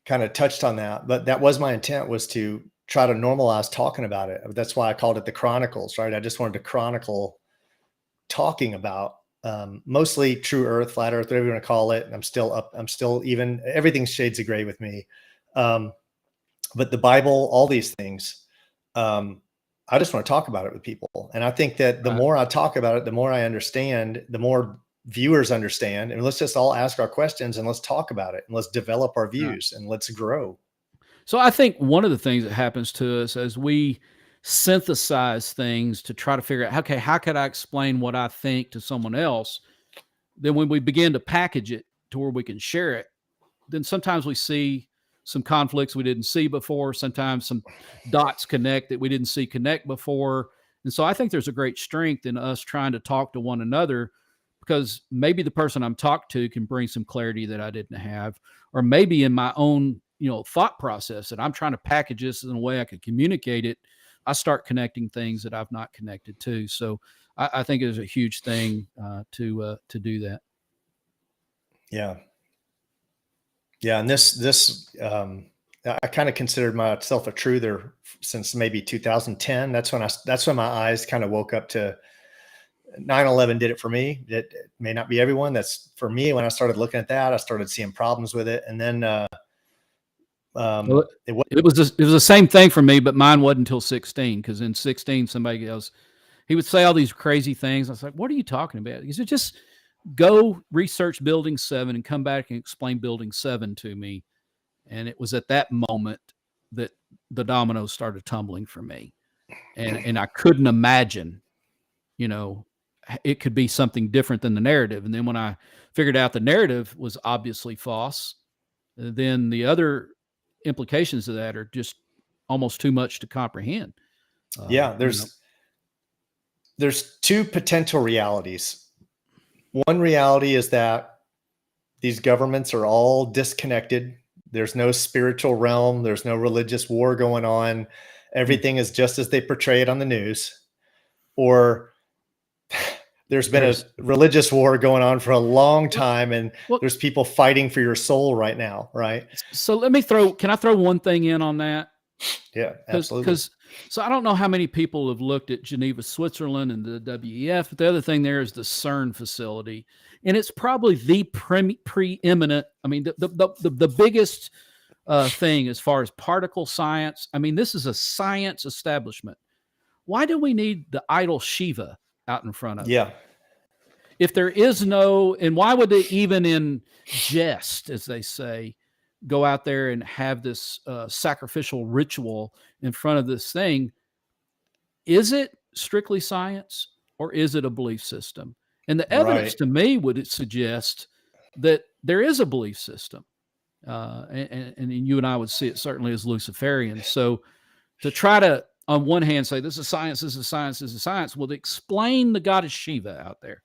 kind of touched on that, but that was my intent, was to try to normalize talking about it. That's why I called it the Chronicles, right? I just wanted to chronicle talking about mostly true earth, flat earth, whatever you want to call it. I'm still even, everything's shades of gray with me. But the Bible, all these things, I just want to talk about it with people. And I think that the more I talk about it, the more I understand, the more viewers understand. And let's just all ask our questions and let's talk about it and let's develop our views and let's grow. So I think one of the things that happens to us as we synthesize things to try to figure out, okay, how could I explain what I think to someone else? Then when we begin to package it to where we can share it, then sometimes we see some conflicts we didn't see before. Sometimes some dots connect that we didn't see connect before. And so I think there's a great strength in us trying to talk to one another, because maybe the person I'm talking to can bring some clarity that I didn't have, or maybe in my own, thought process that I'm trying to package this in a way I could communicate it, I start connecting things that I've not connected to. So I think it is a huge thing to do that. Yeah. Yeah. And I kind of considered myself a truther since maybe 2010. That's when my eyes kind of woke up to 9/11. Did it for me. It may not be everyone. That's for me. When I started looking at that, I started seeing problems with it. And then, it was the same thing for me, but mine wasn't until 16. Cause in 16, somebody else, he would say all these crazy things. I was like, what are you talking about? He said, just go research Building 7 and come back and explain Building 7 to me. And it was at that moment that the dominoes started tumbling for me. And I couldn't imagine, it could be something different than the narrative. And then when I figured out the narrative was obviously false, then the other implications of that are just almost too much to comprehend. There's two potential realities. One reality is that these governments are all disconnected. There's no spiritual realm. There's no religious war going on. Everything is just as they portray it on the news. Or there's been a religious war going on for a long time, and there's people fighting for your soul right now, right? So can I throw one thing in on that? Yeah, absolutely. So I don't know how many people have looked at Geneva, Switzerland and the WEF, but the other thing there is the CERN facility. And it's probably the preeminent, the biggest thing as far as particle science. This is a science establishment. Why do we need the idol Shiva out in front of it? If there is no, and why would they even in jest, as they say, go out there and have this sacrificial ritual in front of this thing? Is it strictly science or is it a belief system? And the evidence to me would suggest that there is a belief system. And you and I would see it certainly as Luciferians. So to try to, on one hand, say this is science, this is science, this is science, will explain the goddess Shiva out there.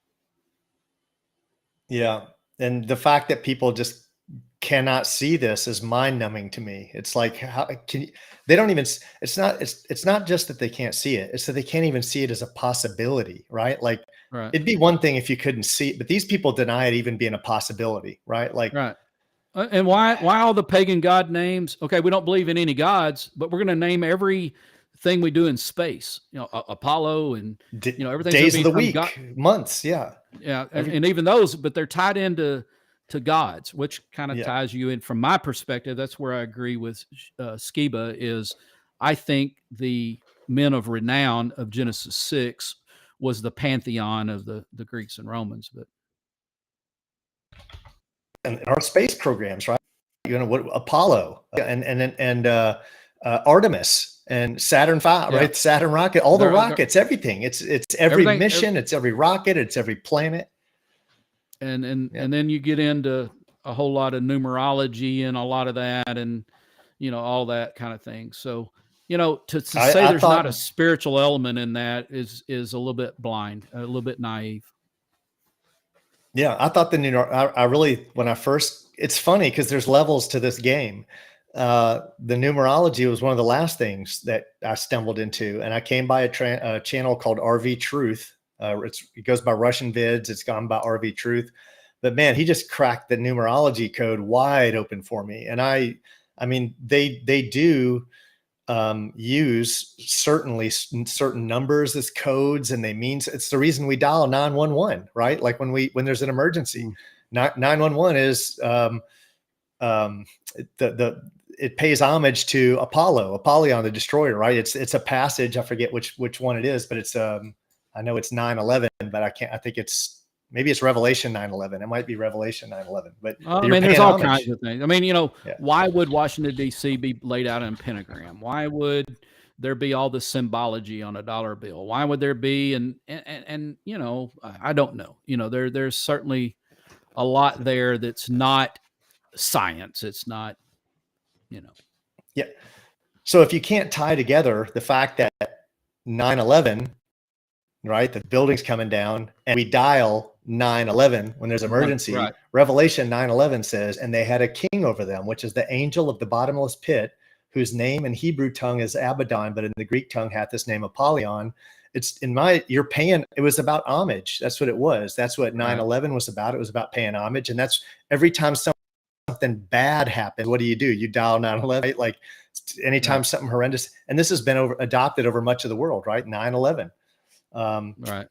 Yeah. And the fact that people just cannot see this is mind-numbing to me. It's like, how can you, they don't even, it's not just that they can't see it, it's that they can't even see it as a possibility, right? Like it'd be one thing if you couldn't see it, but these people deny it even being a possibility, right? Like, and why all the pagan god names? Okay, we don't believe in any gods, but we're going to name every thing we do in space, Apollo and everything. Days of the week, months, and even those, but they're tied into gods, which kind of ties you in. From my perspective, that's where I agree with Skiba. Is I think the men of renown of Genesis 6 was the pantheon of the Greeks and Romans, but and our space programs, right? What Apollo and Artemis and Saturn V, right? Saturn rocket, all the rockets, everything. It's every mission, it's every rocket, it's every planet. And then you get into a whole lot of numerology and a lot of that. And all that kind of thing. So, to say I there's not thought, a spiritual element in that is a little bit blind, a little bit naive. yeah, I thought I really, when I first, it's funny because there's levels to this game. The numerology was one of the last things that I stumbled into, and I came by a channel called RV Truth. It goes by Russian vids. It's gone by RV Truth, but man, he just cracked the numerology code wide open for me. And I mean, they do use certain numbers as codes, and it's the reason we dial 911, right? Like when there's an emergency, 911 is it pays homage to Apollyon, the destroyer, right? It's a passage. I forget which one it is, but it's I know it's 9/11, but I think maybe it's Revelation 9/11. It might be Revelation 9/11, but I you're mean, there's paying all homage. kinds of things. I mean, Yeah. why would Washington D.C. be laid out in a pentagram? Why would there be all this symbology on a dollar bill? Why would there be and I don't know. There's certainly a lot there that's not science. It's not, Yeah. So if you can't tie together the fact that 9/11, right, the building's coming down, and we dial 9/11 when there's emergency, right. Revelation 9/11 says, and they had a king over them, which is the angel of the bottomless pit, whose name in Hebrew tongue is Abaddon, but in the Greek tongue hath this name Apollyon. It was about homage. That's what it was. That's what 9/11 was about. It was about paying homage. And that's every time something bad happens, what do? You dial 9/11, right? Like anytime something horrendous, and this has been adopted over much of the world, right? 9/11. Right.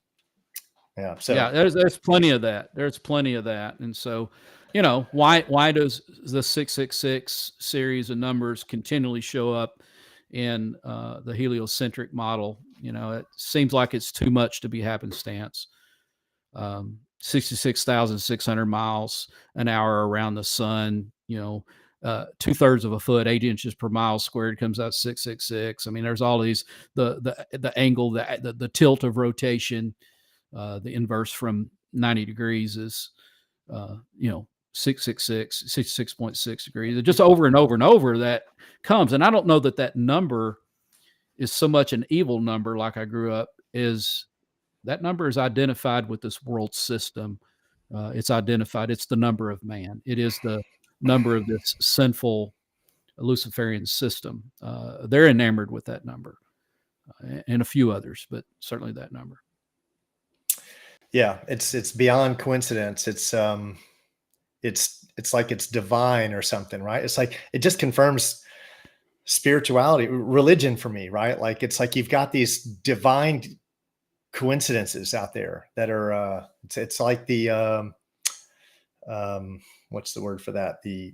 Yeah. So yeah, there's plenty of that. There's plenty of that. And so, why does the 666 series of numbers continually show up in the heliocentric model? It seems like it's too much to be happenstance. 66,600 miles an hour around the sun, 2/3 of a foot, 8 inches per mile squared comes out 666. I mean, there's all these, the angle, the tilt of rotation, the inverse from 90 degrees is, 666, 66.6 degrees. And just over and over and over that comes. And I don't know that number is so much an evil number like I grew up, is that number is identified with this world system. It's the number of man. It is the number of this sinful Luciferian system. They're enamored with that number and a few others, but certainly that number. Yeah, it's beyond coincidence. It's like it's divine or something, right? It's like it just confirms spirituality, religion for me, right? Like it's like you've got these divine coincidences out there that are it's like the what's the word for that? The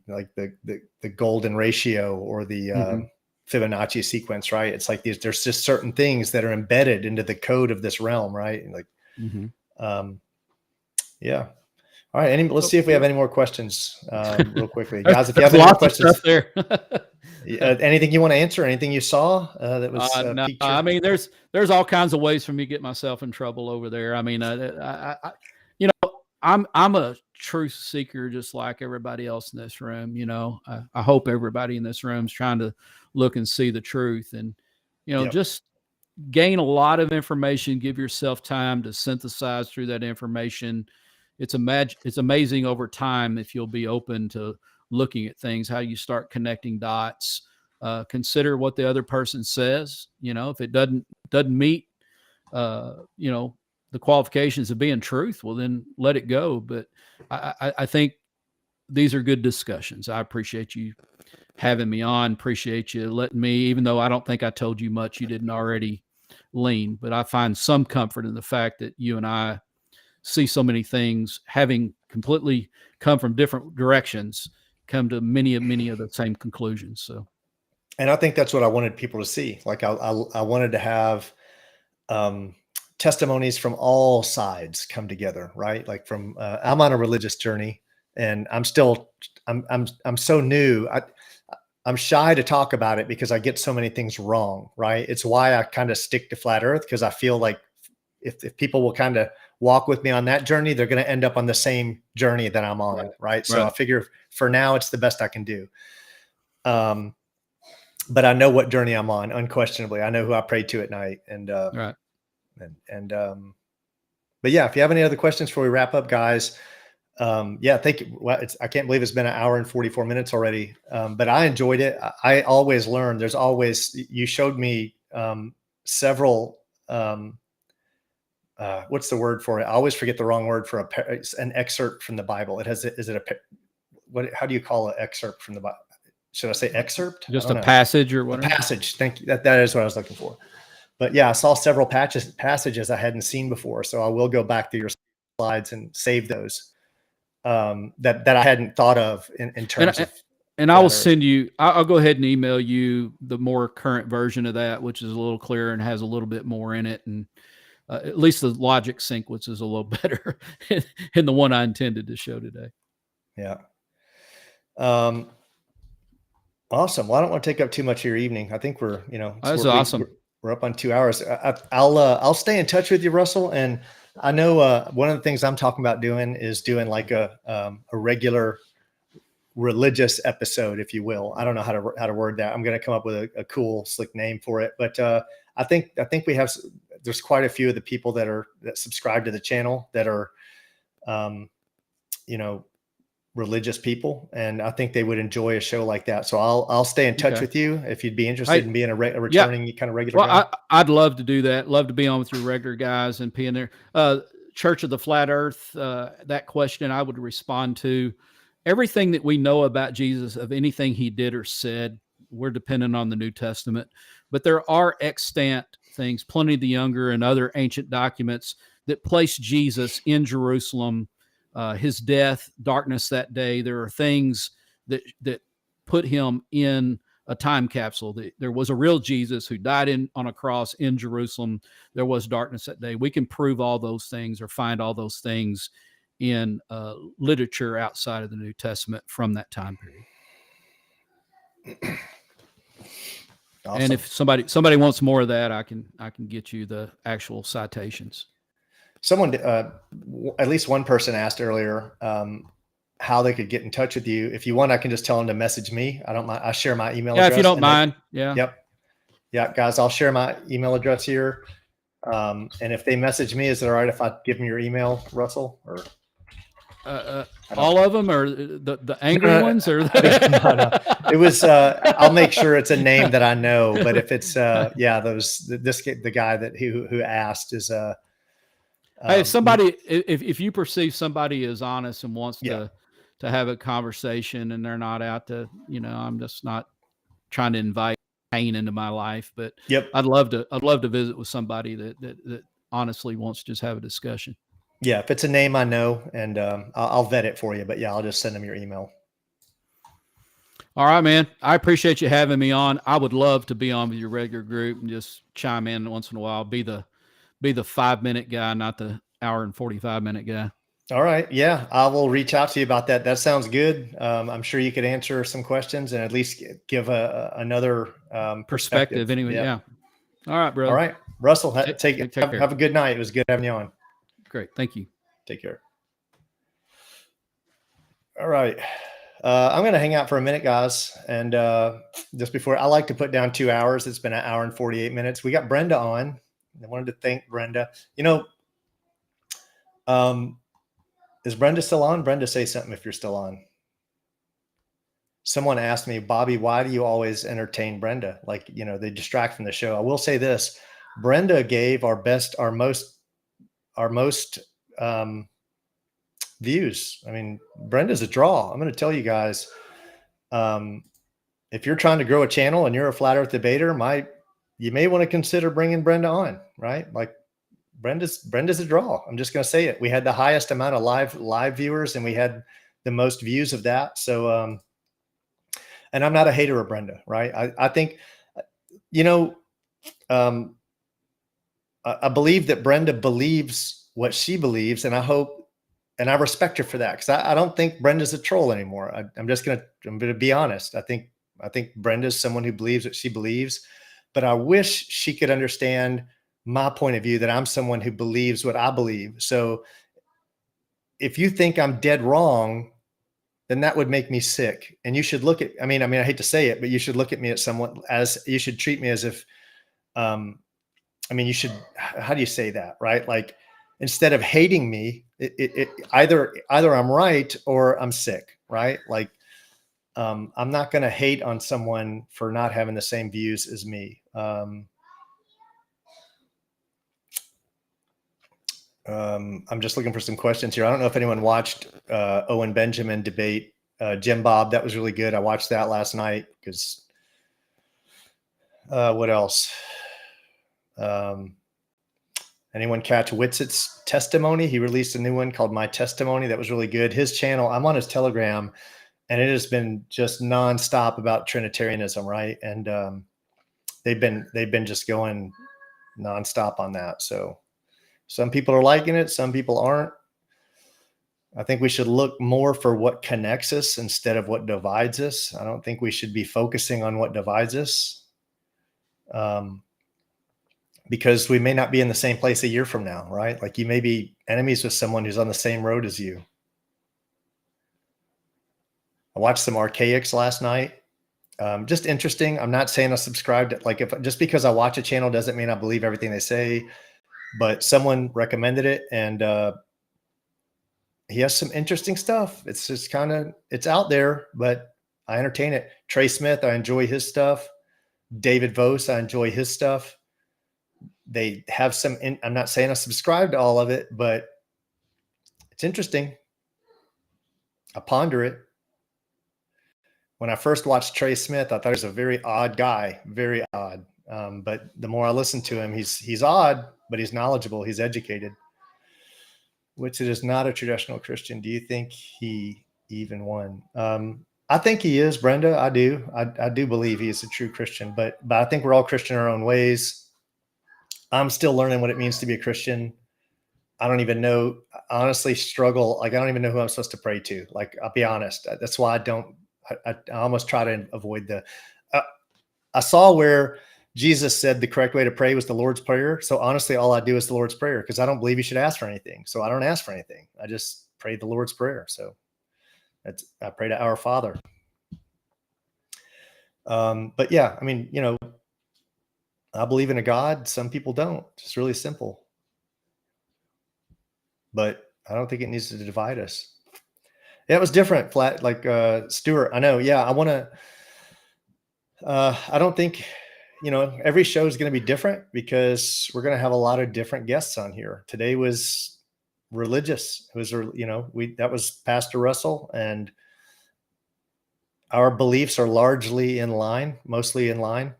golden ratio or the Fibonacci sequence, right? It's like there's just certain things that are embedded into the code of this realm, right? Like yeah. All right. Let's see if we have any more questions real quickly. Guys, if you have any more questions there. anything you want to answer, anything you saw that was no, I mean, there's all kinds of ways for me to get myself in trouble over there. I mean, I'm a truth seeker, just like everybody else in this room. I hope everybody in this room is trying to look and see the truth, and just gain a lot of information. Give yourself time to synthesize through that information. It's amazing over time if you'll be open to looking at things, how you start connecting dots. Consider what the other person says. If it doesn't meet, the qualifications of being truth, well, then let it go. But I think these are good discussions. I appreciate you having me on. Appreciate you letting me, even though I don't think I told you much you didn't already lean, but I find some comfort in the fact that you and I see so many things, having completely come from different directions, come to many of the same conclusions. So, and I think that's what I wanted people to see. Like I wanted to have testimonies from all sides come together, right? Like I'm on a religious journey, and I'm so new. I'm shy to talk about it because I get so many things wrong, right? It's why I kind of stick to flat earth, because I feel like if people will kind of walk with me on that journey, they're going to end up on the same journey that I'm on. Right. So I figure for now, it's the best I can do. but I know what journey I'm on, unquestionably. I know who I pray to at night. Right. But yeah, if you have any other questions before we wrap up, guys, yeah, thank you. Well, I can't believe it's been an hour and 44 minutes already. But I enjoyed it. I always learn. There's always, you showed me several, what's the word for it? I always forget the wrong word for an excerpt from the Bible. It has, is it how do you call an excerpt from the Bible? Should I say excerpt? Just a passage or A whatever. passage. Thank you. That is what I was looking for. But yeah, I saw several passages I hadn't seen before. So I will go back through your slides and save those that I hadn't thought of in terms of. And I will send you, I'll go ahead and email you the more current version of that, which is a little clearer and has a little bit more in it. And at least the logic sequence is a little better in the one I intended to show today. Yeah. Awesome. Well, I don't want to take up too much of your evening. I think we're, That's awesome. We're up on 2 hours. I'll stay in touch with you, Russell. And I know one of the things I'm talking about doing is doing like a regular religious episode, if you will. I don't know how to word that. I'm going to come up with a cool, slick name for it. But I think there's quite a few of the people that subscribe to the channel that are, religious people, and I think they would enjoy a show like that. So I'll stay in touch with you if you'd be interested in being a returning kind of regular guy. I'd love to do that. Love to be on with your regular guys and be in there. Church of the Flat Earth, that question I would respond to. Everything that we know about Jesus, of anything he did or said, we're dependent on the New Testament. But there are extant things, Pliny the Younger and other ancient documents that place Jesus in Jerusalem, his death, darkness that day. There are things that put him in a time capsule. There was a real Jesus who died on a cross in Jerusalem. There was darkness that day. We can prove all those things or find all those things in literature outside of the New Testament from that time period. Awesome. And if somebody wants more of that, I can get you the actual citations. Someone, at least one person asked earlier how they could get in touch with you. If you want, I can just tell them to message me. I don't mind. I share my email address. Yeah, if you don't mind. Yeah. Yep. Yeah, guys, I'll share my email address here. And if they message me, is it all right if I give them your email, Russell? Or all of them, or the angry ones, or no. It was. I'll make sure it's a name that I know. But if it's the guy who asked is hey, if somebody, if you perceive somebody is honest and wants to have a conversation, and they're not out to, I'm just not trying to invite pain into my life, but I'd love to visit with somebody that honestly wants to just have a discussion. Yeah, if it's a name I know, and I'll vet it for you. But yeah, I'll just send them your email. All right, man. I appreciate you having me on. I would love to be on with your regular group and just chime in once in a while. Be the 5-minute guy, not the hour and 45-minute guy. All right. Yeah, I will reach out to you about that. That sounds good. I'm sure you could answer some questions and at least give another perspective. Anyway, yeah. All right, brother. All right, Russell. Have a good night. It was good having you on. Great. Thank you. Take care. All right. I'm going to hang out for a minute, guys. And just before, I like to put down 2 hours. It's been an hour and 48 minutes. We got Brenda on. I wanted to thank Brenda. Is Brenda still on? Brenda, say something if you're still on. Someone asked me, Bobby, why do you always entertain Brenda? Like, they distract from the show. I will say this. Brenda gave our most views. I mean, Brenda's a draw. I'm going to tell you guys, if you're trying to grow a channel and you're a flat earth debater, you may want to consider bringing Brenda on, right? Like Brenda's a draw. I'm just going to say it. We had the highest amount of live viewers, and we had the most views of that. So, and I'm not a hater of Brenda, right? I think, I believe that Brenda believes what she believes, and I hope, and I respect her for that, because I don't think Brenda's a troll anymore. I'm going to be honest. I think Brenda's someone who believes what she believes, but I wish she could understand my point of view, that I'm someone who believes what I believe. So if you think I'm dead wrong, then that would make me sick. And you should look at, I mean, I hate to say it, but you should look at me as someone, as you should treat me as if, I mean, you should, how do you say that? Right? Like, instead of hating me, either I'm right or I'm sick, right? Like, I'm not going to hate on someone for not having the same views as me. I'm just looking for some questions here. I don't know if anyone watched Owen Benjamin debate Jim Bob. That was really good. I watched that last night because what else? Anyone catch Witzett's testimony? He released a new one called My Testimony. That was really good. His channel, I'm on his Telegram, and it has been just nonstop about Trinitarianism, right? And they've been just going nonstop on that. So some people are liking it, some people aren't. I think we should look more for what connects us instead of what divides us. I don't think we should be focusing on what divides us, because we may not be in the same place a year from now, right? Like, you may be enemies with someone who's on the same road as you. I watched some Archaics last night. Just interesting. I'm not saying I subscribe to, like, if just because I watch a channel doesn't mean I believe everything they say, but someone recommended it, and he has some interesting stuff. It's just kind of, it's out there, but I entertain it. Trey Smith, I enjoy his stuff. David Vos, I enjoy his stuff. They have some, I'm not saying I subscribe to all of it, but it's interesting. I ponder it. When I first watched Trey Smith, I thought he was a very odd guy, very odd. But the more I listen to him, he's odd, but he's knowledgeable. He's educated. Which it is not a traditional Christian. Do you think he even won? I think he is, Brenda. I do. I do believe he is a true Christian, but I think we're all Christian in our own ways. I'm still learning what it means to be a Christian. I don't even know, honestly, struggle. Like, I don't even know who I'm supposed to pray to. Like, I'll be honest. That's why I almost try to avoid I saw where Jesus said the correct way to pray was the Lord's Prayer. So honestly, all I do is the Lord's Prayer, because I don't believe you should ask for anything. So I don't ask for anything. I just pray the Lord's Prayer. So I pray to our Father. But yeah, I mean, I believe in a God. Some people don't. It's really simple. But I don't think it needs to divide us. Yeah, it was different. Flat, like Stuart. I know. Yeah, I want to. I don't think, every show is going to be different, because we're going to have a lot of different guests on here. Today was religious. It was, that was Pastor Russell, and our beliefs are largely in line, mostly in line.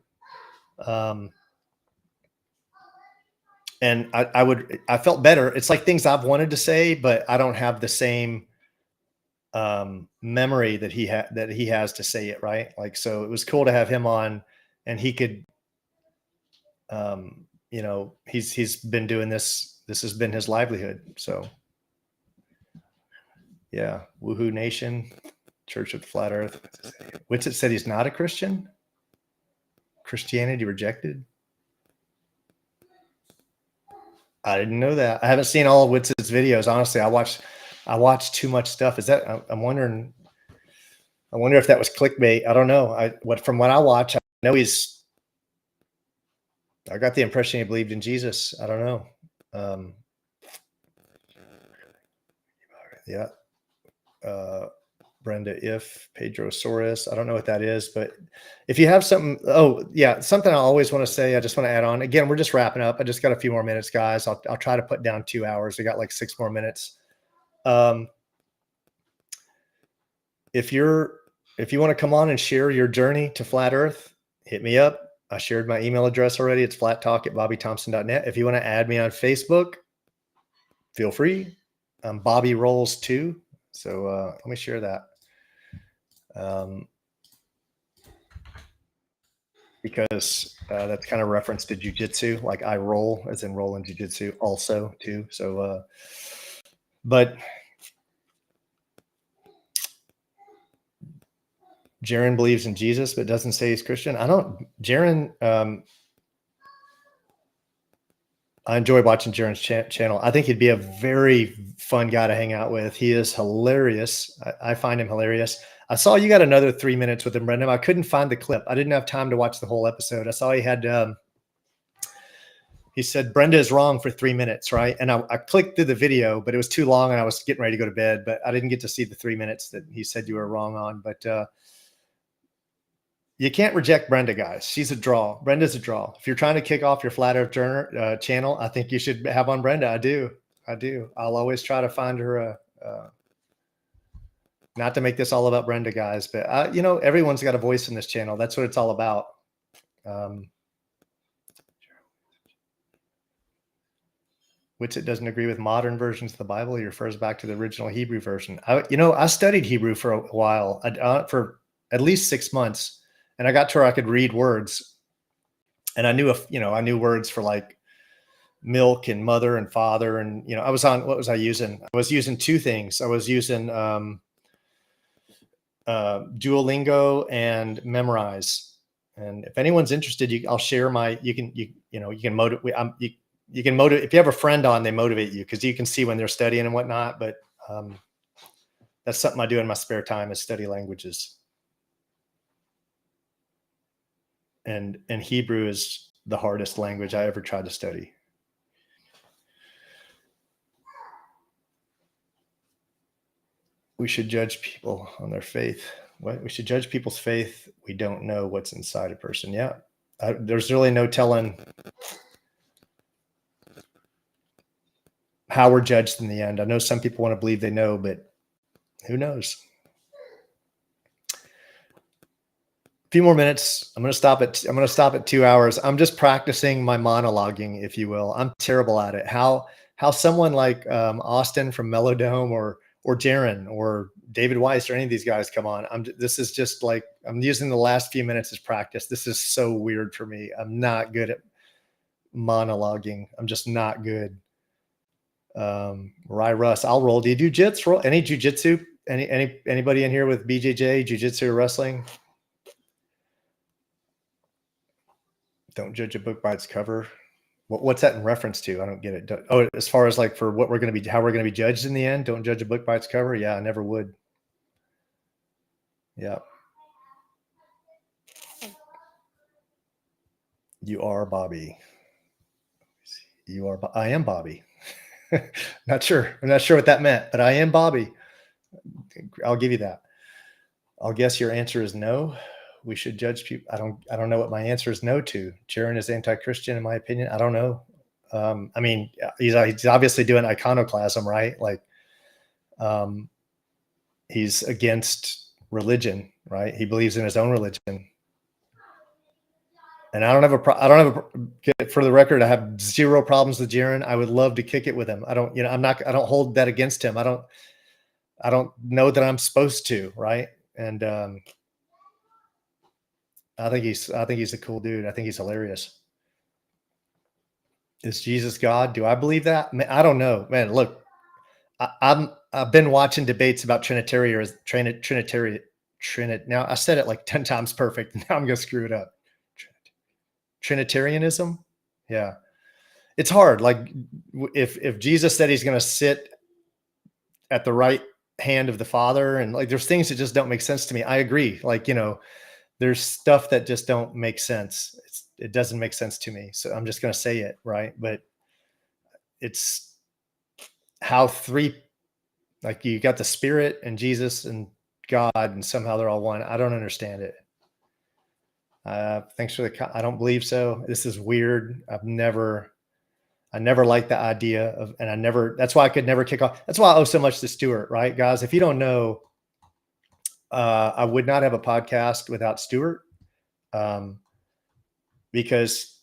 And I felt better. It's like things I've wanted to say, but I don't have the same memory that he has to say it, right? Like, so it was cool to have him on, and he could, he's been doing this. This has been his livelihood. So yeah, Woohoo Nation, Church of the Flat Earth. Witsit said he's not a Christian. Christianity rejected. I didn't know that. I haven't seen all of Witsit's videos. Honestly, I watched too much stuff. Is that, I'm wondering, I wonder if that was clickbait. I don't know. From what I watch, I know I got the impression he believed in Jesus. I don't know. Yeah. Brenda, if Pedrosaurus, I don't know what that is, but if you have something, something I always want to say, I just want to add on. Again, we're just wrapping up. I just got a few more minutes, guys. I'll try to put down 2 hours. We got like 6 more minutes. If you want to come on and share your journey to Flat Earth, hit me up. I shared my email address already. It's flattalk@bobbythompson.net. If you want to add me on Facebook, feel free. I'm Bobby Rolls 2. So let me share that. Because that's kind of reference to jujitsu, like I roll as in roll in jujitsu also too. So, but Jaron believes in Jesus, but doesn't say he's Christian. Jaron, I enjoy watching Jaron's channel. I think he'd be a very fun guy to hang out with. He is hilarious. I find him hilarious. I saw you got another 3 minutes with him, Brendan. I couldn't find the clip. I didn't have time to watch the whole episode. I saw he had, he said, Brenda is wrong for 3 minutes, right? And I clicked through the video, but it was too long and I was getting ready to go to bed, but I didn't get to see the 3 minutes that he said you were wrong on. But you can't reject Brenda, guys. She's a draw. Brenda's a draw. If you're trying to kick off your Flat Earth channel, I think you should have on Brenda. I do. I'll always try to find her not to make this all about Brenda, guys, but everyone's got a voice in this channel. That's what it's all about. Which it doesn't agree with modern versions of the Bible. He refers back to the original Hebrew version. I studied Hebrew for a while, for at least 6 months. And I got to where I could read words, and I knew I knew words for like milk and mother and father. And, I was on, what was I using? I was using two things. I was using Duolingo and Memorize. And if anyone's interested, I'll share you can motivate. You can motivate, if you have a friend on, they motivate you because you can see when they're studying and whatnot. But that's something I do in my spare time, is study languages. And Hebrew is the hardest language I ever tried to study. We should judge people on their faith. What? We should judge people's faith. We don't know what's inside a person. Yeah. There's really no telling how we're judged in the end. I know some people want to believe they know, but who knows? Few more minutes. I'm going to stop at 2 hours. I'm just practicing my monologuing, if you will. I'm terrible at it. How someone like Austin from Melodome or Jaron or David Weiss or any of these guys come on. This is just like, I'm using the last few minutes as practice. This is so weird for me. I'm not good at monologuing. I'm just not good. Ry Russ, I'll roll. Do you do jits? Roll any jujitsu? Anybody in here with BJJ, jujitsu, or wrestling? Don't judge a book by its cover. What's that in reference to? I don't get it. Oh, as far as like for what we're going to be, how we're going to be judged in the end. Don't judge a book by its cover. Yeah, I never would. Yeah. You are Bobby. You are. I am Bobby. Not sure. I'm not sure what that meant, but I am Bobby. I'll give you that. I'll guess your answer is no. We should judge people. I don't know what my answer is no to. Jaron is anti-Christian, in my opinion. I don't know. I mean, he's obviously doing iconoclasm, right? Like, he's against religion, right? He believes in his own religion. And I don't have for the record, I have zero problems with Jaron. I would love to kick it with him. I don't hold that against him. I don't know that I'm supposed to, right? And I think he's a cool dude. I think he's hilarious. Is Jesus God? Do I believe that? Man, I don't know, man. Look, I've been watching debates about Trinitarian. Now I said it like 10 times perfect. Now I'm going to screw it up. Trinitarianism. Yeah. It's hard. Like if Jesus said he's going to sit at the right hand of the Father, and like, there's things that just don't make sense to me. I agree. Like, there's stuff that just don't make sense. It doesn't make sense to me. So I'm just going to say it, right? But it's how like you got the Spirit and Jesus and God, and somehow they're all one. I don't understand it. Thanks for I don't believe so. This is weird. I never liked the idea of, and that's why I could never kick off. That's why I owe so much to Stuart, right, guys? If you don't know, I would not have a podcast without Stuart, because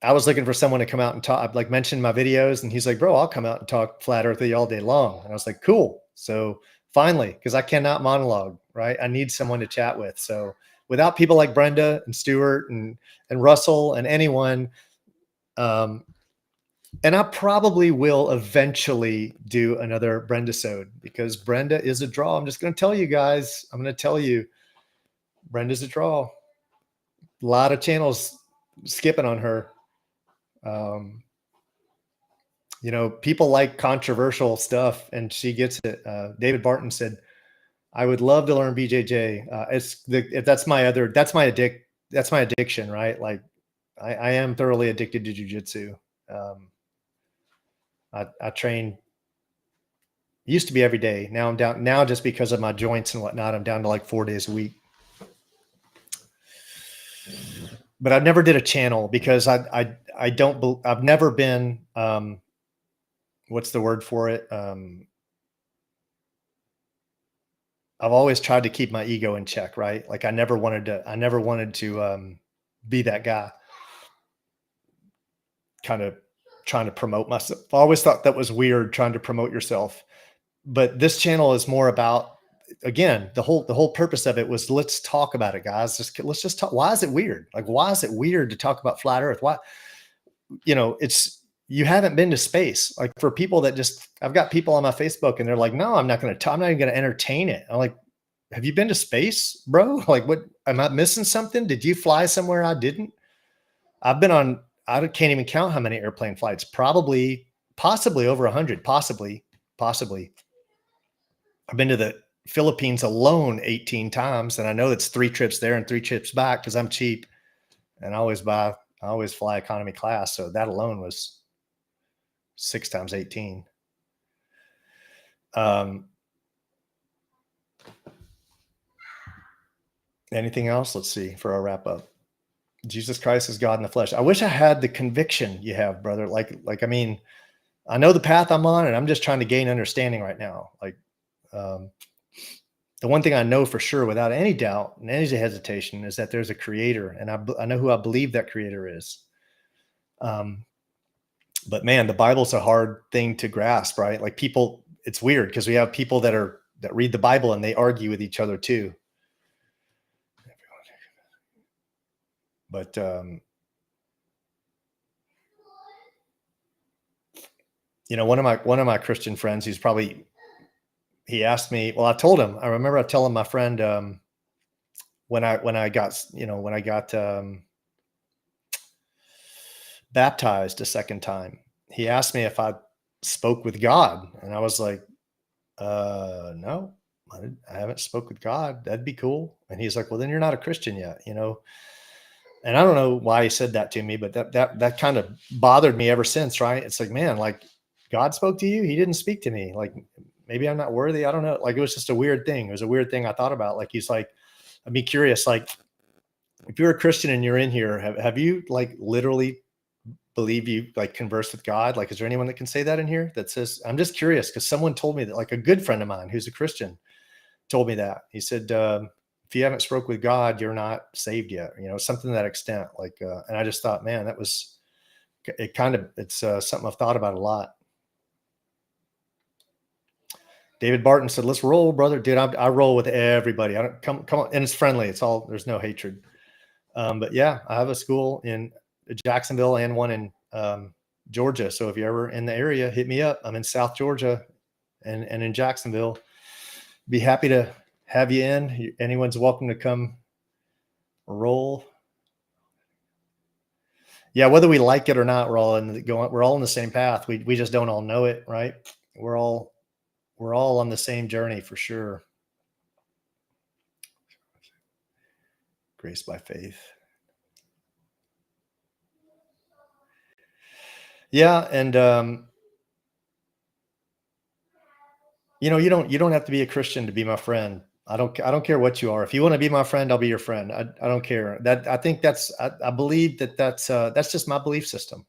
I was looking for someone to come out and talk. I've like mentioned my videos, and he's like, bro, I'll come out and talk flat earth with you all day long. And I was like, cool. So finally, because I cannot monologue, right? I need someone to chat with. So without people like Brenda and Stuart and Russell and anyone, and I probably will eventually do another Brenda-sode, because Brenda is a draw. I'm just going to tell you guys. I'm going to tell you, Brenda's a draw. A lot of channels skipping on her. You know, people like controversial stuff, and she gets it. David Barton said, "I would love to learn BJJ. That's my addiction, right? Like, I am thoroughly addicted to jujitsu. I train. Used to be every day. Now I'm down. Now just because of my joints and whatnot, I'm down to like 4 days a week. But I've never did a channel because I don't. I've never been. What's the word for it? I've always tried to keep my ego in check, right? Like I never wanted to be that guy, kind of trying to promote myself. I always thought that was weird, trying to promote yourself. But this channel is more about, again, the whole purpose of it was, let's talk about it, guys. Let's just talk. Why is it weird? Like, why is it weird to talk about flat Earth? Why, you haven't been to space. Like, for people that I've got people on my Facebook and they're like, no, I'm not even going to entertain it. I'm like, have you been to space, bro? Like, what, am I missing something? Did you fly somewhere I didn't? I've been on, I can't even count how many airplane flights, possibly over 100, possibly. I've been to the Philippines alone 18 times. And I know it's 3 trips there and 3 trips back because I'm cheap and I always fly economy class. So that alone was 6 times 18. Anything else? Let's see for our wrap up. Jesus Christ is God in the flesh. I wish I had the conviction you have, brother. I mean, I know the path I'm on and I'm just trying to gain understanding right now. Like, the one thing I know for sure without any doubt and any hesitation is that there's a creator, and I know who I believe that creator is. But man, the Bible's a hard thing to grasp, right? Like, people, it's weird because we have people that read the Bible and they argue with each other too. But one of my Christian friends, he asked me, well, I remember telling my friend when I got baptized a second time, he asked me if I spoke with God, and I was like, no, I haven't spoke with God. That'd be cool. And he's like, well, then you're not a Christian yet, And I don't know why he said that to me, but that kind of bothered me ever since, right? It's like, man, like, God spoke to you. He didn't speak to me. Like, maybe I'm not worthy. I don't know. Like, it was just a weird thing. It was a weird thing I thought about. Like, he's like, I'd be curious, like, if you're a Christian and you're in here, have you like literally believe you like converse with God? Like, is there anyone that can say that in here that says, I'm just curious because someone told me that, like, a good friend of mine who's a Christian told me that. He said, if you haven't spoke with God, you're not saved yet, something to that extent. Like, and I just thought, man, it's something I've thought about a lot. David Barton said, let's roll, brother. Dude, I roll with everybody. I don't come on. And it's friendly. There's no hatred. But yeah, I have a school in Jacksonville and one in Georgia. So if you're ever in the area, hit me up. I'm in South Georgia and in Jacksonville. Be happy to have you in. Anyone's welcome to come roll. Yeah, whether we like it or not, we're all in the same path. We just don't all know it, right? We're all on the same journey for sure. Grace by faith. Yeah, and you don't have to be a Christian to be my friend. I don't care what you are. If you want to be my friend, I'll be your friend. I don't care. I think I believe that's just my belief system.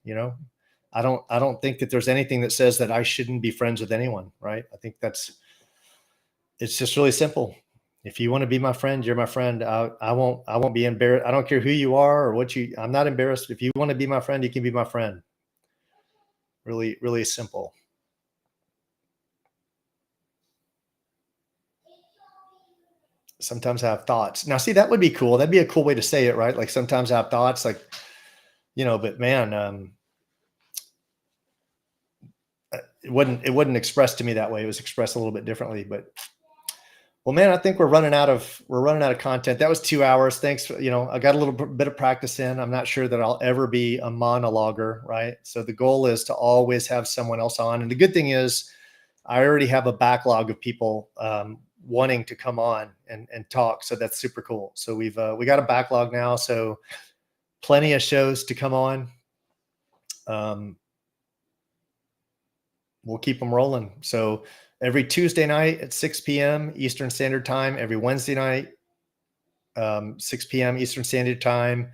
I don't think that there's anything that says that I shouldn't be friends with anyone, right? I think it's just really simple. If you want to be my friend, you're my friend. I won't be embarrassed. I don't care who you are or I'm not embarrassed. If you want to be my friend, you can be my friend. Really, really simple. Sometimes I have thoughts. Now, see, that would be cool. That'd be a cool way to say it, right? Like, sometimes I have thoughts, like, but man, it wasn't expressed to me that way. It was expressed a little bit differently, but Well, man, I think we're running out of content. That was 2 hours. Thanks. I got a little bit of practice in. I'm not sure that I'll ever be a monologuer, right? So the goal is to always have someone else on. And the good thing is, I already have a backlog of people wanting to come on and talk. So that's super cool. So we got a backlog now. So plenty of shows to come on. We'll keep them rolling. So every Tuesday night at 6 p.m. Eastern Standard Time, every Wednesday night, 6 p.m. Eastern Standard Time,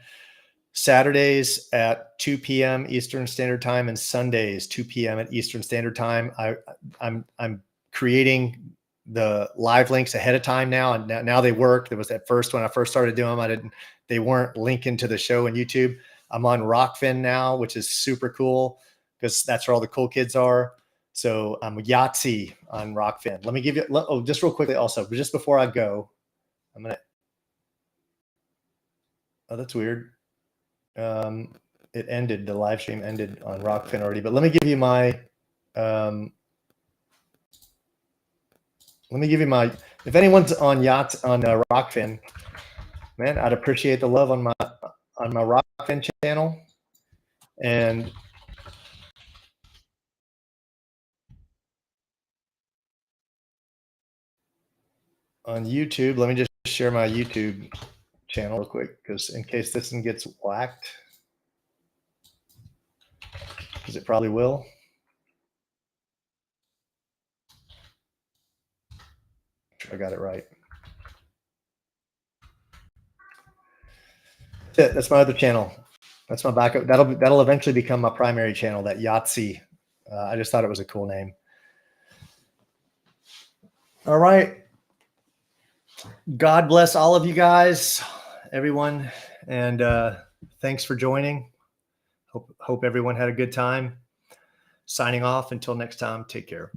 Saturdays at 2 p.m. Eastern Standard Time, and Sundays 2 p.m. at Eastern Standard Time. I'm creating the live links ahead of time now, and now they work. There was at first when I first started doing them, they weren't linking to the show on YouTube. I'm on Rockfin now, which is super cool because that's where all the cool kids are. So I'm Yahtzee on Rockfin. Let me give you, just real quickly also, but just before I go, that's weird. It ended, the live stream ended on Rockfin already, but let me give you my, if anyone's on Rockfin, man, I'd appreciate the love on my Rockfin channel. And on YouTube, let me just share my YouTube channel real quick, because in case this one gets whacked, because it probably will. I got it right. That's it. That's my other channel. That's my backup. That'll eventually become my primary channel, that Yahtzee. I just thought it was a cool name. All right. God bless all of you guys, everyone. And thanks for joining. Hope everyone had a good time. Signing off until next time. Take care.